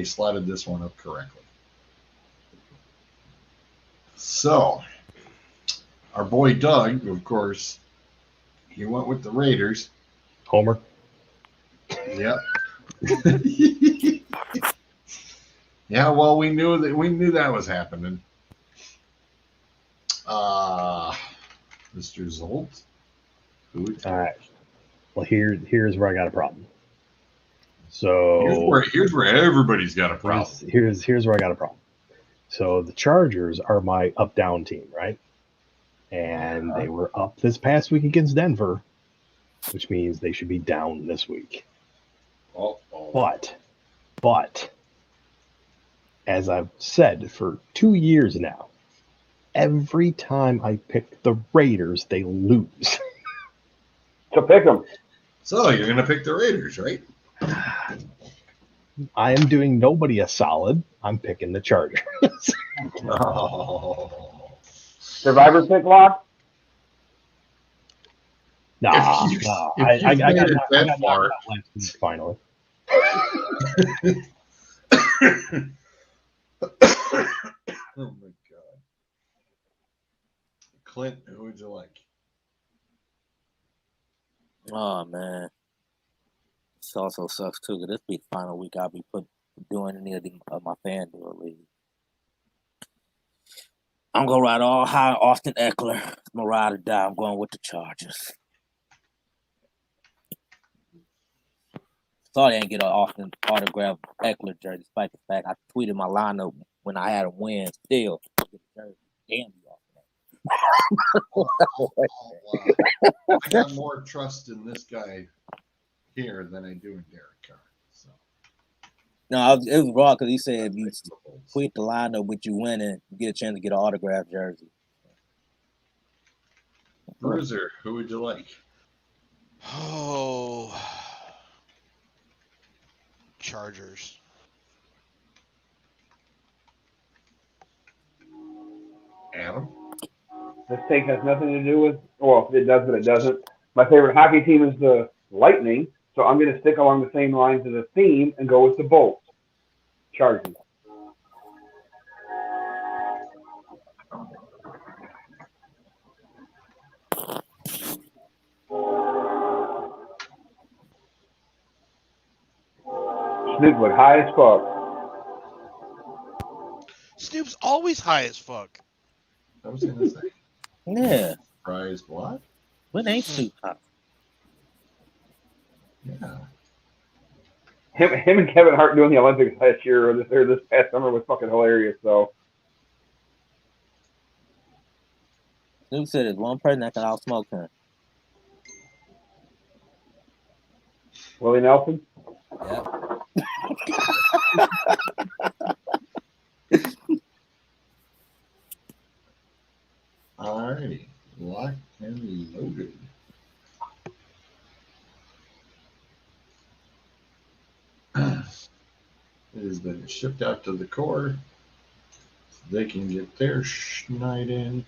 slotted this one up correctly. So, our boy Doug, of course, he went with the Raiders. Homer. Yep. Yeah, well, we knew that was happening. Mr. Zolt. All right. Well, here's where I got a problem. So here's where everybody's got a problem. Here's where I got a problem. So the Chargers are my up-down team, right? And they were up this past week against Denver, which means they should be down this week. But as I've said for 2 years now, every time I pick the Raiders, they lose. So pick them. So you're gonna pick the Raiders, right? I am doing nobody a solid. I'm picking the Chargers. Oh. Survivor pick lock? Nah. I got that far last week, finally. Oh my God. Clint, who would you like? Oh man. this also sucks too. Cause this be the final week I'll be doing any of my FanDuel league. I'm gonna ride all high Austin Eckler. I'm gonna ride or die. I'm going with the Chargers. Sorry I didn't get an Austin autographed Eckler jersey, despite the fact I tweeted my lineup when I had him win. Still, damn you, I got more trust in this guy here than I do in Derek Carr. So. No, it was wrong because he said if you tweet the lineup with you winning, you get a chance to get an autographed jersey. Bruiser, who would you like? Oh, Chargers. Adam? This take has nothing to do with, well, it does, but it doesn't. My favorite hockey team is the Lightning, so I'm going to stick along the same lines as the theme and go with the Bolts. Chargers. Snoop look high as fuck. Snoop's always high as fuck. I was going to say. Yeah. Surprised what? When ain't Snoop hot? Yeah. Him and Kevin Hart doing the Olympics last year or this past summer was fucking hilarious. So Snoop said there's one person that can outsmoke him. Willie Nelson. Yep. All righty. Locked and loaded. It has been shipped out to the core so they can get their schneid in.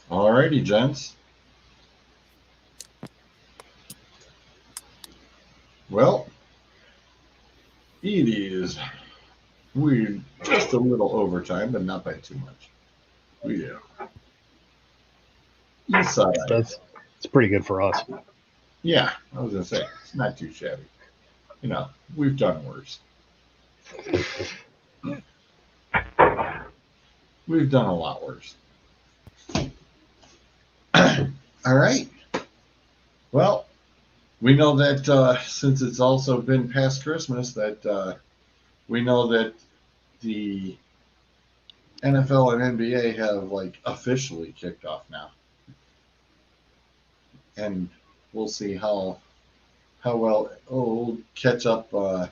All righty, gents. Well, it is. We're just a little overtime, but not by too much. We do. East side. It's pretty good for us. Yeah, I was gonna say it's not too shabby. You know, we've done worse. We've done a lot worse. All right. Well, we know that since it's also been past Christmas, that we know that the NFL and NBA have like officially kicked off now, and we'll see how well we'll catch up on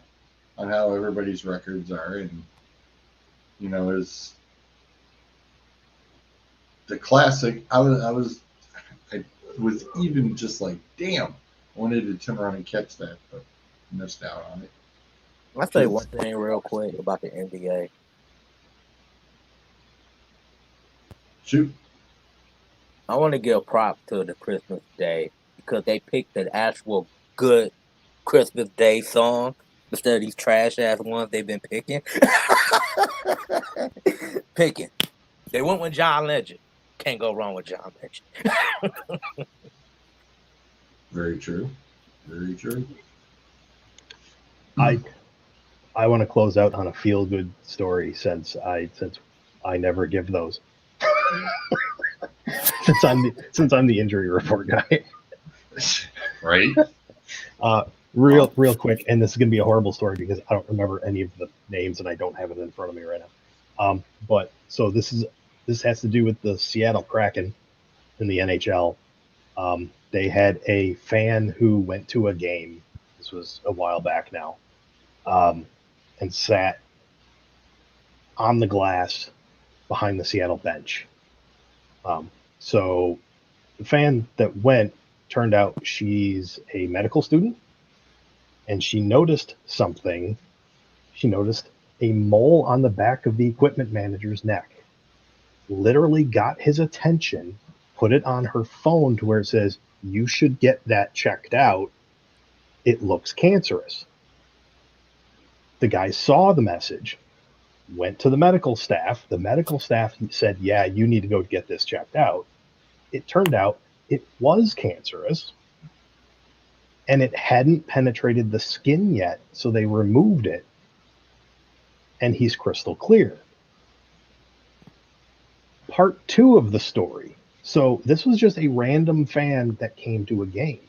how everybody's records are, and you know, is the classic. I was even just like, damn, I wanted to turn around and catch that, but missed out on it. I'll tell you one thing real quick about the NBA. Shoot. I want to give props to the Christmas Day because they picked an actual good Christmas Day song instead of these trash ass ones they've been picking. They went with John Legend. Can't go wrong with John Legend. Very true. Very true. I want to close out on a feel good story since I never give those. since I'm the injury report guy. Right. Real quick, and this is gonna be a horrible story because I don't remember any of the names and I don't have it in front of me right now. But so this has to do with the Seattle Kraken in the NHL. They had a fan who went to a game. This was a while back now, and sat on the glass behind the Seattle bench. So the fan that went turned out she's a medical student, and she noticed something. She noticed a mole on the back of the equipment manager's neck. Literally got his attention, put it on her phone to where it says, "You should get that checked out. It looks cancerous." The guy saw the message, went to the medical staff. The medical staff said, "Yeah, you need to go get this checked out." It turned out it was cancerous and it hadn't penetrated the skin yet, so they removed it, and he's crystal clear. Part 2 of the story. So this was just a random fan that came to a game.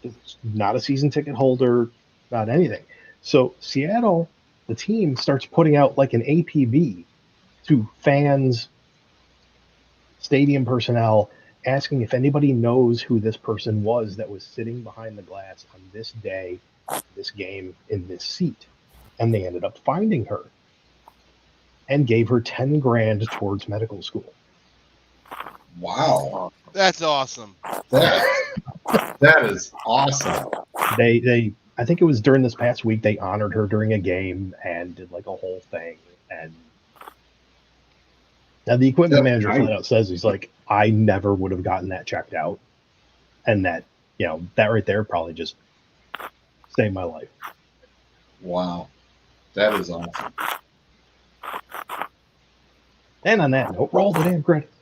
It's not a season ticket holder, not anything. So Seattle, the team, starts putting out like an APB to fans, stadium personnel, asking if anybody knows who this person was that was sitting behind the glass on this day, this game, in this seat. And they ended up finding her and gave her 10 grand towards medical school. Wow. That's awesome. That is awesome. They I think it was during this past week, they honored her during a game and did like a whole thing. And now the equipment manager flat out says, he's like, I never would have gotten that checked out. And that, that right there probably just saved my life. Wow. That is awesome. And on that note, roll the damn credits.